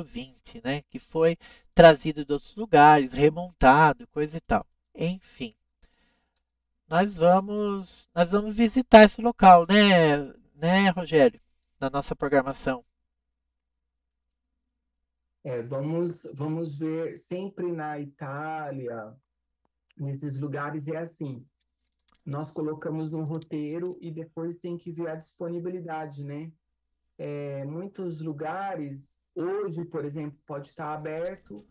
XX, né? Que foi trazido de outros lugares, remontado, coisa e tal. Enfim, nós vamos visitar esse local, né, Rogério, na nossa programação. Vamos ver sempre na Itália. Nesses lugares é assim, nós colocamos no roteiro e depois tem que ver a disponibilidade, né? Muitos lugares, hoje, por exemplo, pode estar aberto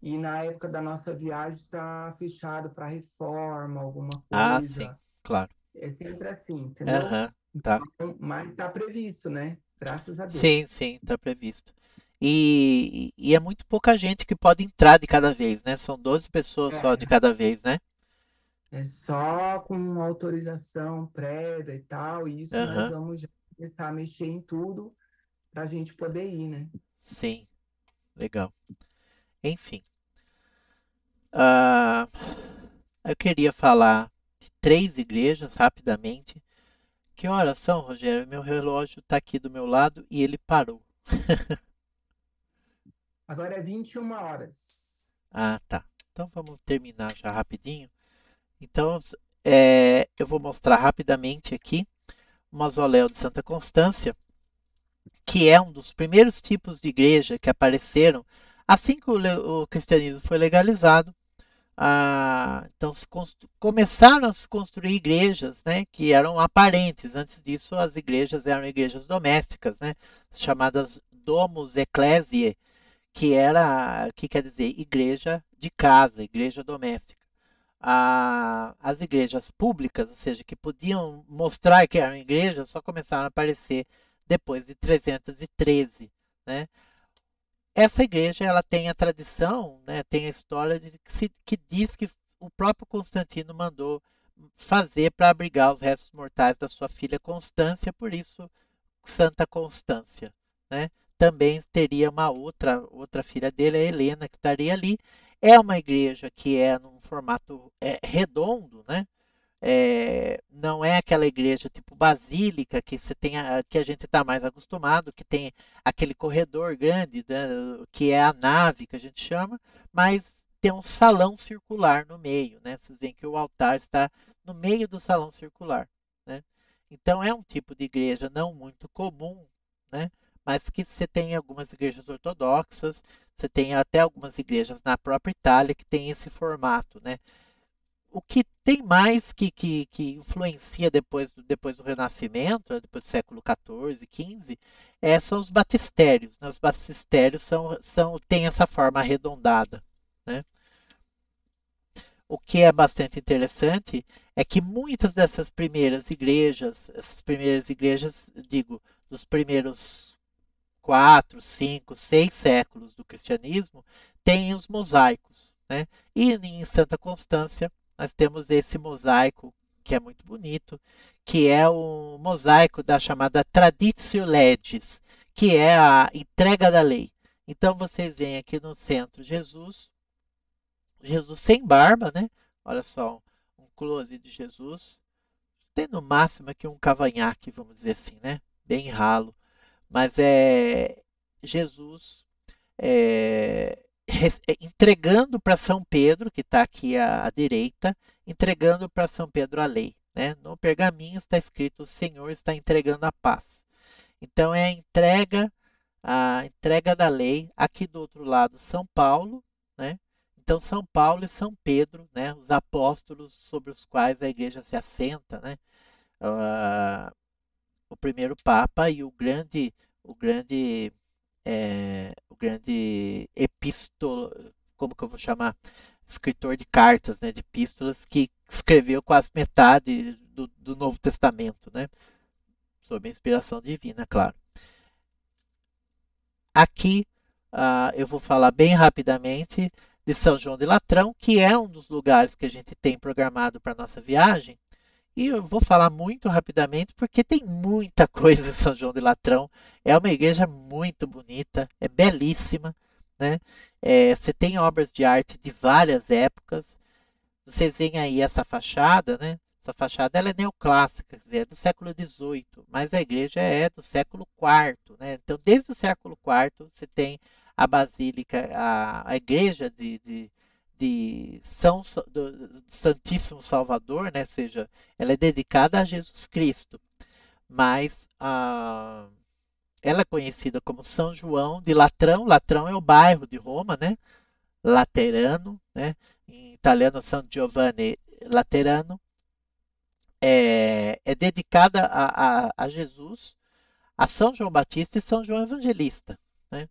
e na época da nossa viagem está fechado para reforma, alguma coisa. Sim, claro. É sempre assim, entendeu? Tá. Mas está previsto, né? Graças a Deus. Sim, está previsto. E é muito pouca gente que pode entrar de cada vez, né? São 12 pessoas só de cada vez, né? É só com autorização prévia e tal, e isso nós vamos já começar a mexer em tudo para a gente poder ir, né? Sim, legal. Enfim. Eu queria falar de 3 igrejas rapidamente. Que horas são, Rogério? Meu relógio está aqui do meu lado e ele parou. Agora é 21 horas. Tá. Então vamos terminar já rapidinho. Então, eu vou mostrar rapidamente aqui o mausoléu de Santa Constância, que é um dos primeiros tipos de igreja que apareceram assim que o cristianismo foi legalizado. Então começaram a se construir igrejas, né, que eram aparentes. Antes disso, as igrejas eram igrejas domésticas, né, chamadas domus ecclesiae, que quer dizer igreja de casa, igreja doméstica. As igrejas públicas, ou seja, que podiam mostrar que eram igrejas, só começaram a aparecer depois de 313, né? Essa igreja, ela tem a tradição, né, tem a história que diz que o próprio Constantino mandou fazer para abrigar os restos mortais da sua filha Constância, por isso Santa Constância, né? Também teria uma outra filha dele, a Helena, que estaria ali. É uma igreja que é num formato redondo, né? Não é aquela igreja tipo basílica que que a gente está mais acostumado, que tem aquele corredor grande, né, que é a nave que a gente chama, mas tem um salão circular no meio, né? Vocês veem que o altar está no meio do salão circular, né? Então é um tipo de igreja não muito comum, né? Mas que você tem algumas igrejas ortodoxas, você tem até algumas igrejas na própria Itália que tem esse formato, né? O que tem mais que influencia depois do Renascimento, depois do século XIV, XV, são os batistérios, né? Os batistérios têm essa forma arredondada, né? O que é bastante interessante é que muitas dessas primeiras igrejas, digo, dos primeiros 4, 5, 6 séculos do cristianismo, têm os mosaicos, né? E em Santa Constância nós temos esse mosaico que é muito bonito, que é o mosaico da chamada Traditio Legis, que é a entrega da lei. Então vocês veem aqui no centro Jesus sem barba, né? Olha só, um close de Jesus. Tem no máximo aqui um cavanhaque, vamos dizer assim, né? Bem ralo. Mas é Jesus entregando para São Pedro, que está aqui à direita, entregando para São Pedro a lei, né? No pergaminho está escrito: o Senhor está entregando a paz. Então é a entrega da lei. Aqui do outro lado, São Paulo, né? Então São Paulo e São Pedro, né? Os apóstolos sobre os quais a igreja se assenta, né? O primeiro Papa e o grande como que eu vou chamar? Escritor de cartas, né, de epístolas, que escreveu quase metade do Novo Testamento, né, sob a inspiração divina, claro. Aqui eu vou falar bem rapidamente de São João de Latrão, que é um dos lugares que a gente tem programado para a nossa viagem. E eu vou falar muito rapidamente porque tem muita coisa em São João de Latrão. É uma igreja muito bonita, é belíssima, né? Você tem obras de arte de várias épocas. Vocês veem aí essa fachada, né? Essa fachada ela é neoclássica, quer dizer, é do século XVIII, mas a igreja é do século IV, né? Então, desde o século IV, você tem a basílica, a igreja de do Santíssimo Salvador, né? Ou seja, ela é dedicada a Jesus Cristo, mas ela é conhecida como São João de Latrão. Latrão é o bairro de Roma, né? Laterano, né? Em italiano, San Giovanni Laterano. É dedicada a Jesus, a São João Batista e São João Evangelista, né?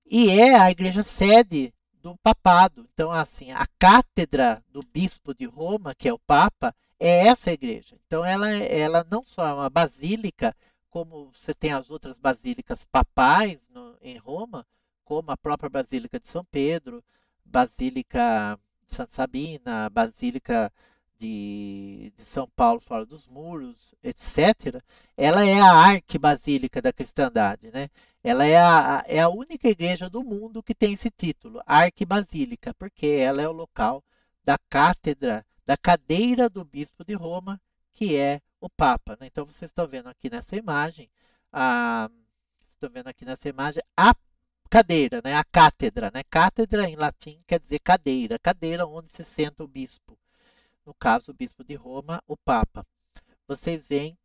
E é a igreja sede do papado. Então, assim, a cátedra do bispo de Roma, que é o Papa, é essa igreja. Então, ela não só é uma basílica, como você tem as outras basílicas papais em Roma, como a própria Basílica de São Pedro, Basílica de Santa Sabina, Basílica de São Paulo fora dos muros, etc. Ela é a arquibasílica da cristandade, né? Ela é a única igreja do mundo que tem esse título, arquibasílica, porque ela é o local da cátedra, da cadeira do bispo de Roma, que é o Papa, né? Então vocês estão vendo aqui nessa imagem, a cadeira, né? A cátedra, né? Cátedra em latim quer dizer cadeira, cadeira onde se senta o bispo. No caso, o bispo de Roma, o Papa. Vocês veem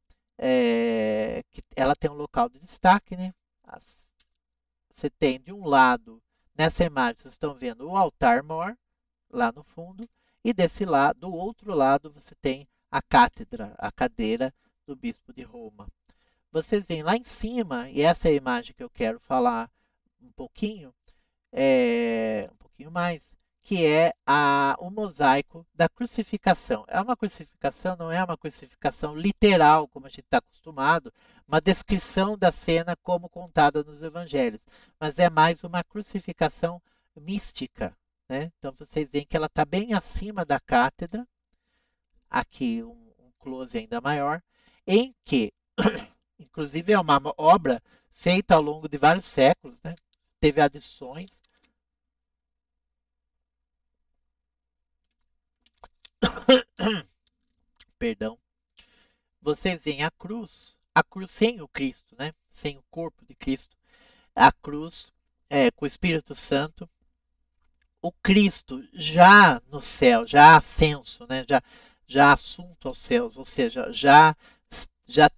que ela tem um local de destaque, né? Você tem de um lado, nessa imagem, vocês estão vendo o altar-mor, lá no fundo, e desse lado, do outro lado, você tem a cátedra, a cadeira do bispo de Roma. Vocês veem lá em cima, e essa é a imagem que eu quero falar um pouquinho mais, que é o mosaico da crucificação. É uma crucificação, não é uma crucificação literal, como a gente está acostumado, uma descrição da cena como contada nos evangelhos, mas é mais uma crucificação mística, né? Então vocês veem que ela está bem acima da cátedra, aqui um close ainda maior, em que, inclusive, é uma obra feita ao longo de vários séculos, né? Teve adições. Perdão. Vocês veem a cruz sem o Cristo, né? Sem o corpo de Cristo. A cruz com o Espírito Santo. O Cristo já no céu, já ascenso, né? Já assunto aos céus, ou seja, já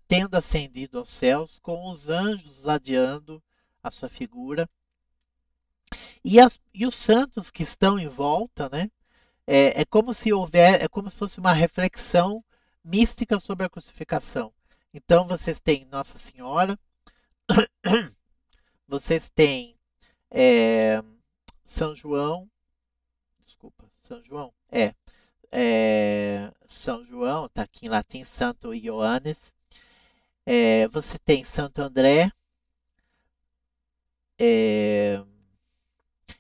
tendo ascendido aos céus, com os anjos ladeando a sua figura. E os santos que estão em volta, né? É como se fosse uma reflexão mística sobre a crucificação. Então vocês têm Nossa Senhora, vocês têm São João, São João, está aqui em latim, Santo Ioannes. Você tem Santo André,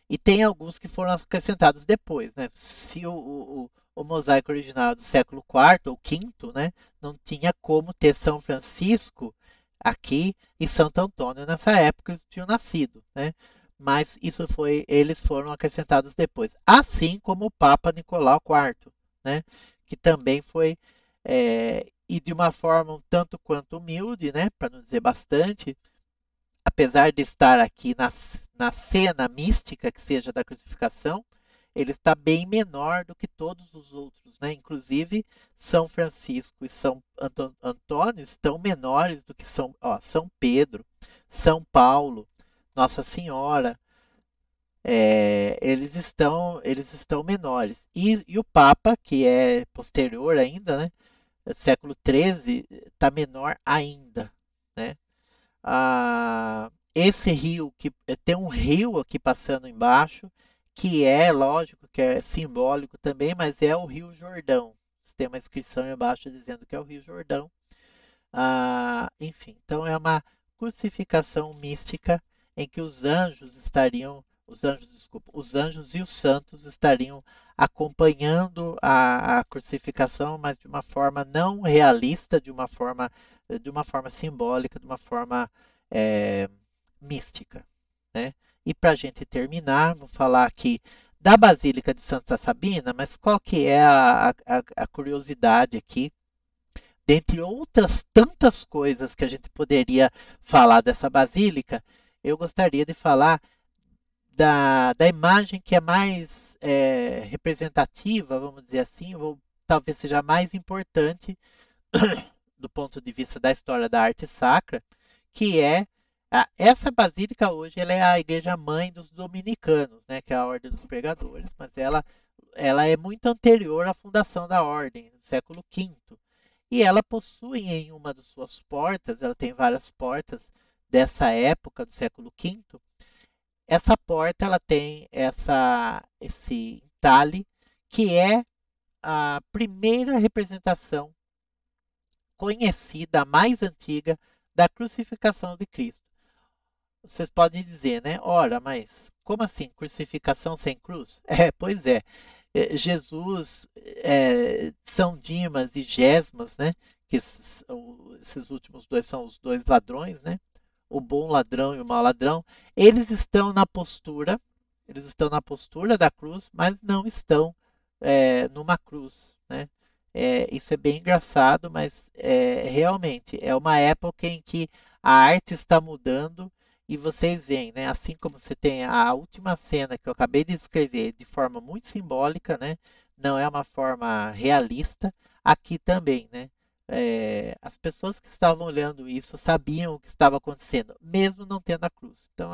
e tem alguns que foram acrescentados depois, né? Se o mosaico original do século IV ou V, né, não tinha como ter São Francisco aqui e Santo Antônio nessa época, eles tinham nascido, né? Mas eles foram acrescentados depois, assim como o Papa Nicolau IV, né? Que também foi e de uma forma um tanto quanto humilde, né? Para não dizer bastante. Apesar de estar aqui na cena mística, que seja da crucificação, ele está bem menor do que todos os outros, né? Inclusive, São Francisco e São Antônio estão menores do que São Pedro, São Paulo, Nossa Senhora. Eles estão menores. E o Papa, que é posterior ainda, né? Século XIII, está menor ainda, né? Esse rio, que tem um rio aqui passando embaixo, que lógico, que é simbólico também, mas é o Rio Jordão. Tem uma inscrição embaixo dizendo que é o Rio Jordão. Enfim, então é uma crucificação mística em que os anjos e os santos estariam acompanhando a crucificação, mas de uma forma não realista, de uma forma simbólica, de uma forma mística, né? E para a gente terminar, vou falar aqui da Basílica de Santa Sabina, mas qual que é a curiosidade aqui? Dentre outras tantas coisas que a gente poderia falar dessa basílica, eu gostaria de falar da imagem que é mais representativa, vamos dizer assim, ou talvez seja mais importante do ponto de vista da história da arte sacra, que essa basílica hoje ela é a igreja mãe dos dominicanos, né, que é a Ordem dos Pregadores, mas ela é muito anterior à fundação da ordem, no século V. E ela possui em uma das suas portas, ela tem várias portas dessa época, do século V, essa porta ela tem esse entalhe, que é a primeira representação conhecida, a mais antiga, da crucificação de Cristo. Vocês podem dizer, né? Ora, mas como assim, crucificação sem cruz? Pois é. Jesus, São Dimas e Gesmas, né? Que esses últimos dois são os dois ladrões, né? O bom ladrão e o mau ladrão. Eles estão na postura da cruz, mas não estão numa cruz, né? Isso é bem engraçado, mas realmente é uma época em que a arte está mudando e vocês veem, né? Assim como você tem a última cena que eu acabei de descrever de forma muito simbólica, né? Não é uma forma realista. Aqui também, né? As pessoas que estavam olhando isso sabiam o que estava acontecendo, mesmo não tendo a cruz. Então,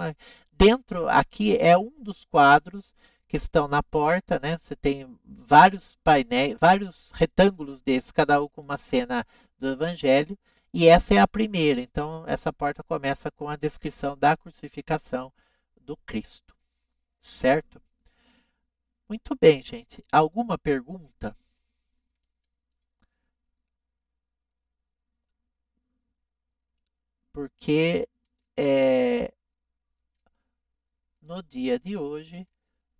aqui é um dos quadros que estão na porta, né? Você tem vários painéis, vários retângulos desses, cada um com uma cena do Evangelho, e essa é a primeira. Então, essa porta começa com a descrição da crucificação do Cristo, certo? Muito bem, gente. Alguma pergunta? Porque no dia de hoje,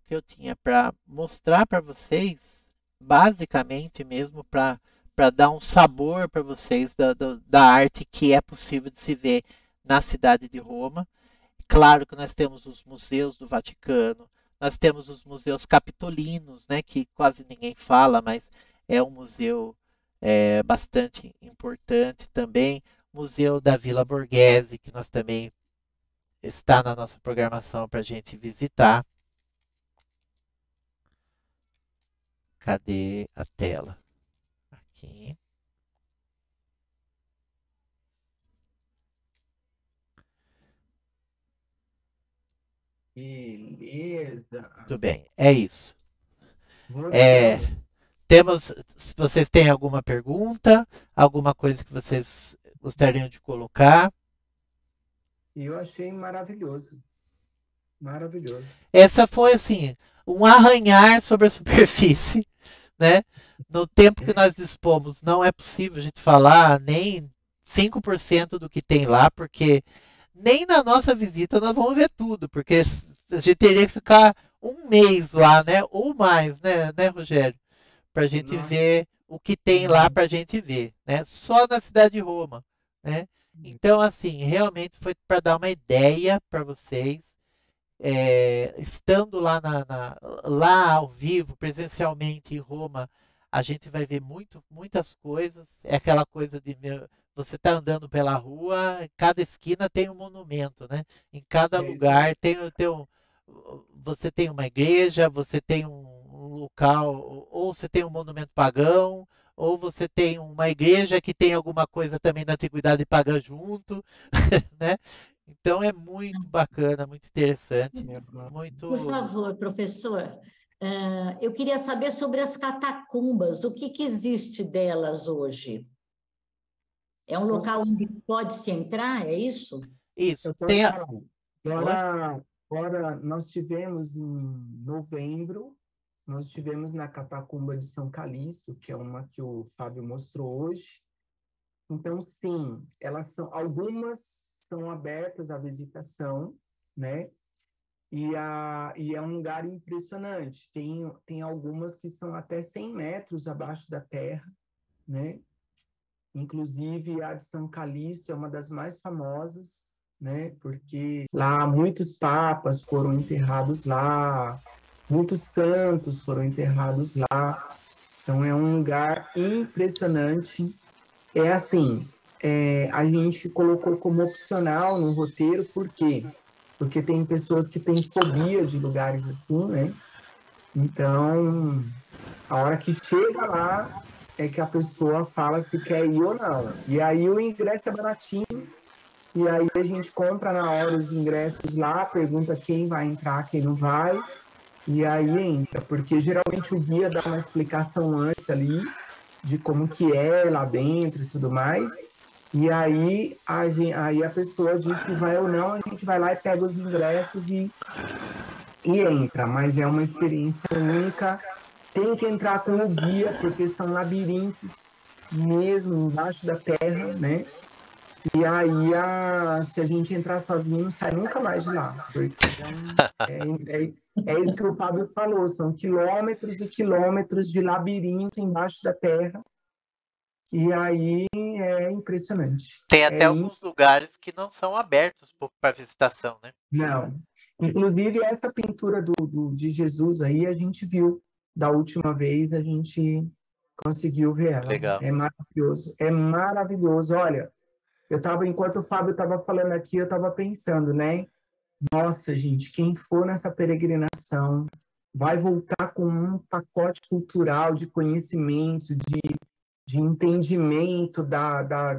que eu tinha para mostrar para vocês, basicamente mesmo para dar um sabor para vocês da arte que é possível de se ver na cidade de Roma. Claro que nós temos os museus do Vaticano, nós temos os museus capitolinos, né, que quase ninguém fala, mas é um museu bastante importante também. Museu da Vila Borghese, que nós também está na nossa programação para a gente visitar. Cadê a tela? Aqui. Beleza. Tudo bem, é isso. Temos, se vocês têm alguma pergunta, alguma coisa que vocês gostariam de colocar? Eu achei maravilhoso. Maravilhoso. Essa foi, assim, um arranhar sobre a superfície, né? No tempo que nós dispomos, não é possível a gente falar nem 5% do que tem lá, porque nem na nossa visita nós vamos ver tudo, porque a gente teria que ficar um mês lá, né? Ou mais, né, Rogério? Para a gente ver o que tem lá para a gente ver, né? Só na cidade de Roma, né? Então, assim, realmente foi para dar uma ideia para vocês, estando lá, lá ao vivo, presencialmente em Roma, a gente vai ver muitas coisas. É aquela coisa de você tá andando pela rua, cada esquina tem um monumento, né? Em cada lugar você tem uma igreja, você tem um local, ou você tem um monumento pagão, ou você tem uma igreja que tem alguma coisa também da antiguidade pagã junto, né? Então é muito bacana, muito interessante. Muito... Por favor, professor, eu queria saber sobre as catacumbas. O que existe delas hoje? É um local onde pode-se entrar, é isso? Isso. Agora, nós tivemos em novembro, nós tivemos na Catacumba de São Calixto, que é uma que o Fábio mostrou hoje. Então, sim, algumas são abertas à visitação, né? E é um lugar impressionante. Tem algumas que são até 100 metros abaixo da terra, né? Inclusive, a de São Calixto é uma das mais famosas, né? Porque lá muitos papas foram enterrados lá, muitos santos foram enterrados lá. Então, é um lugar impressionante. É assim, a gente colocou como opcional no roteiro, por quê? Porque tem pessoas que têm fobia de lugares assim, né? Então, a hora que chega lá, é que a pessoa fala se quer ir ou não. E aí o ingresso é baratinho, e aí a gente compra na hora os ingressos lá, pergunta quem vai entrar, quem não vai, e aí entra. Porque geralmente o guia dá uma explicação antes ali, de como que é lá dentro e tudo mais. E aí a pessoa diz se vai ou não, a gente vai lá e pega os ingressos e entra. Mas é uma experiência única. Tem que entrar com o guia, porque são labirintos mesmo, embaixo da terra, né? E aí, se a gente entrar sozinho, não sai nunca mais de lá. Porque é isso que o Fábio falou, são quilômetros e quilômetros de labirinto embaixo da terra. E aí é impressionante. Tem até alguns lugares que não são abertos para visitação, né? Não. Inclusive, essa pintura de Jesus aí, a gente viu. Da última vez, a gente conseguiu ver ela. Legal. É maravilhoso. É maravilhoso. Olha, enquanto o Fábio estava falando aqui, eu estava pensando, né? Nossa, gente, quem for nessa peregrinação vai voltar com um pacote cultural de conhecimento, de entendimento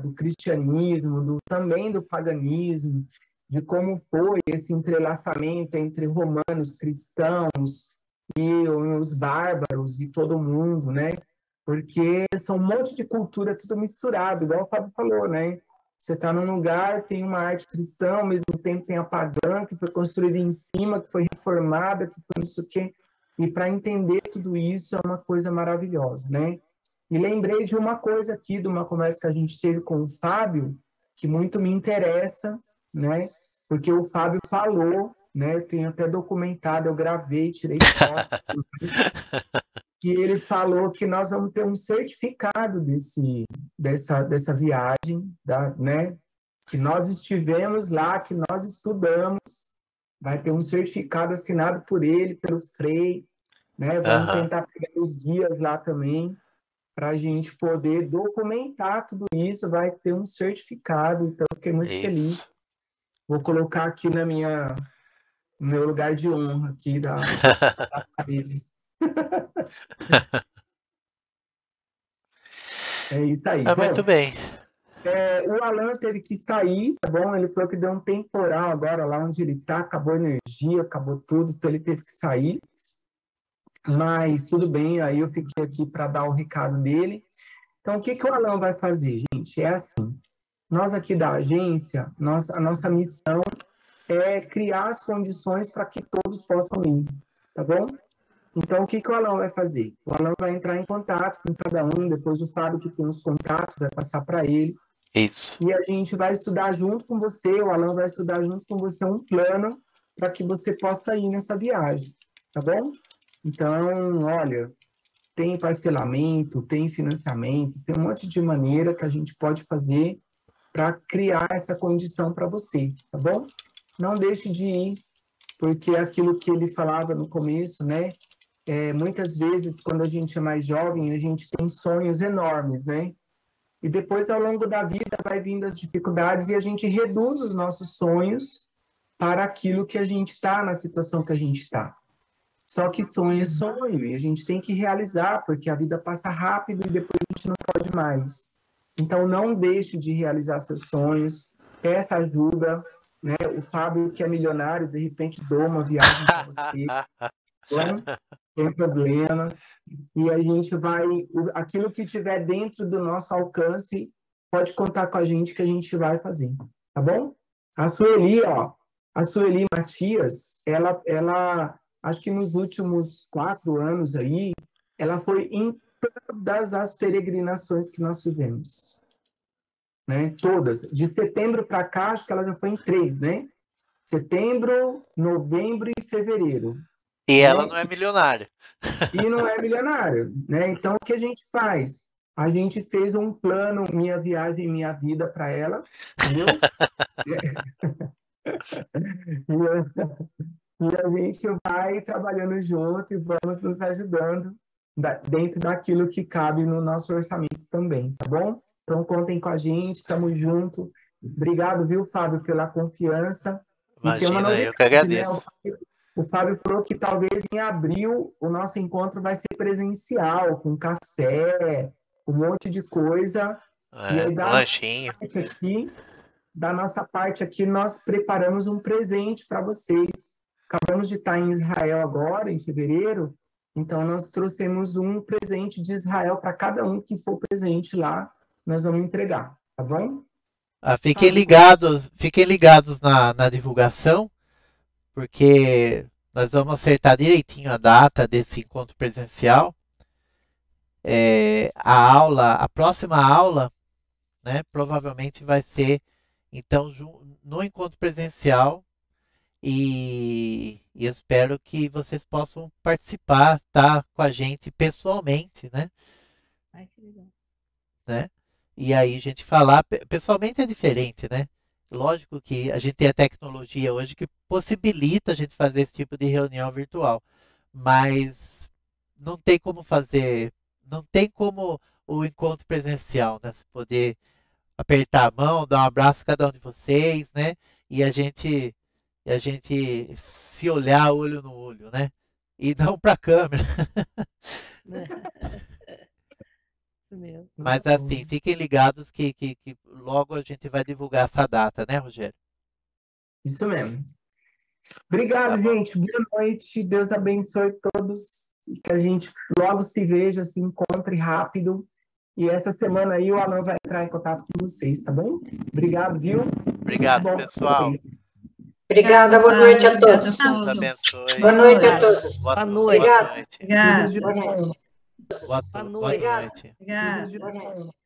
do cristianismo, também do paganismo, de como foi esse entrelaçamento entre romanos, cristãos, e os bárbaros e todo mundo, né? Porque são um monte de cultura tudo misturado, igual o Fábio falou, né? Você está num lugar, tem uma arte cristã, ao mesmo tempo tem a pagã, que foi construída em cima, que foi reformada, que foi isso que... E para entender tudo isso é uma coisa maravilhosa, né? E lembrei de uma coisa aqui, de uma conversa que a gente teve com o Fábio, que muito me interessa, né? Porque o Fábio falou, né? Eu tenho até documentado, eu gravei, tirei fotos, que ele falou que nós vamos ter um certificado dessa viagem, né? Que nós estivemos lá, que nós estudamos, vai ter um certificado assinado por ele, pelo Frei, né? Vamos tentar pegar os guias lá também, para a gente poder documentar tudo isso, vai ter um certificado, então eu fiquei muito feliz. Vou colocar aqui no meu lugar de honra aqui da parede. Tá aí. Muito bem. O Alan teve que sair, tá bom? Ele falou que deu um temporal agora lá onde ele tá, acabou a energia, acabou tudo, então ele teve que sair. Mas tudo bem, aí eu fiquei aqui para dar o recado dele. Então, o que o Alan vai fazer, gente? É assim, nós aqui da agência, a nossa missão é criar as condições para que todos possam ir, tá bom? Então, o que o Alan vai fazer? O Alan vai entrar em contato com cada um, depois o Fábio que tem os contatos vai passar para ele. Isso. E a gente vai estudar junto com você, o Alan vai estudar junto com você um plano para que você possa ir nessa viagem, tá bom? Então, olha, tem parcelamento, tem financiamento, tem um monte de maneira que a gente pode fazer para criar essa condição para você, tá bom? Não deixe de ir, porque é aquilo que ele falava no começo, né? Muitas vezes, quando a gente é mais jovem, a gente tem sonhos enormes, né? E depois, ao longo da vida, vai vindo as dificuldades e a gente reduz os nossos sonhos para aquilo que a gente está, na situação que a gente está. Só que sonho é sonho e a gente tem que realizar, porque a vida passa rápido e depois a gente não pode mais. Então, não deixe de realizar seus sonhos, peça ajuda, né? O Fábio, que é milionário, de repente doa uma viagem para você, não tem problema. E a gente vai, aquilo que tiver dentro do nosso alcance, pode contar com a gente que a gente vai fazer, tá bom? A Sueli Matias, ela acho que nos últimos 4 anos aí, ela foi em todas as peregrinações que nós fizemos. Né? Todas. De setembro para cá, acho que ela já foi em 3, né? Setembro, novembro e fevereiro. E ela não é milionária. E não é milionária, né? Então, o que a gente faz? A gente fez um plano, Minha Viagem, Minha Vida, para ela, entendeu? E a gente vai trabalhando junto e vamos nos ajudando dentro daquilo que cabe no nosso orçamento também, tá bom? Então, contem com a gente, estamos juntos. Obrigado, viu, Fábio, pela confiança. Imagina, eu que agradeço. Né? O Fábio falou que talvez em abril o nosso encontro vai ser presencial, com café, um monte de coisa. E aí, lanchinho. Da nossa parte aqui, nós preparamos um presente para vocês. Acabamos de estar em Israel agora, em fevereiro, então nós trouxemos um presente de Israel para cada um que for presente lá, nós vamos entregar, tá bom? Fiquem ligados na divulgação, porque nós vamos acertar direitinho a data desse encontro presencial. A próxima aula, né, provavelmente vai ser, então, no encontro presencial, e eu espero que vocês possam participar, tá, com a gente pessoalmente, né? Ai, que legal. Né? E aí a gente falar, pessoalmente é diferente, né? Lógico que a gente tem a tecnologia hoje que possibilita a gente fazer esse tipo de reunião virtual, mas não tem como fazer, não tem como o encontro presencial, né? Você poder apertar a mão, dar um abraço a cada um de vocês, né? E a gente se olhar olho no olho, né? E não para a câmera. Isso mesmo. Mas assim, fiquem ligados que logo a gente vai divulgar essa data, né, Rogério? Isso mesmo. Obrigado, Tá bom. gente. Boa noite. Deus abençoe todos. E que a gente logo se veja, se encontre rápido. E essa semana aí o Alan vai entrar em contato com vocês, tá bom? Obrigado, viu? Obrigado, Bom, pessoal. Obrigada, boa noite a todos. Deus abençoe. Boa noite a todos. Boa noite. noite. Obrigada. Boa noite. Boa Boa noite. noite. Obrigada. Boa noite.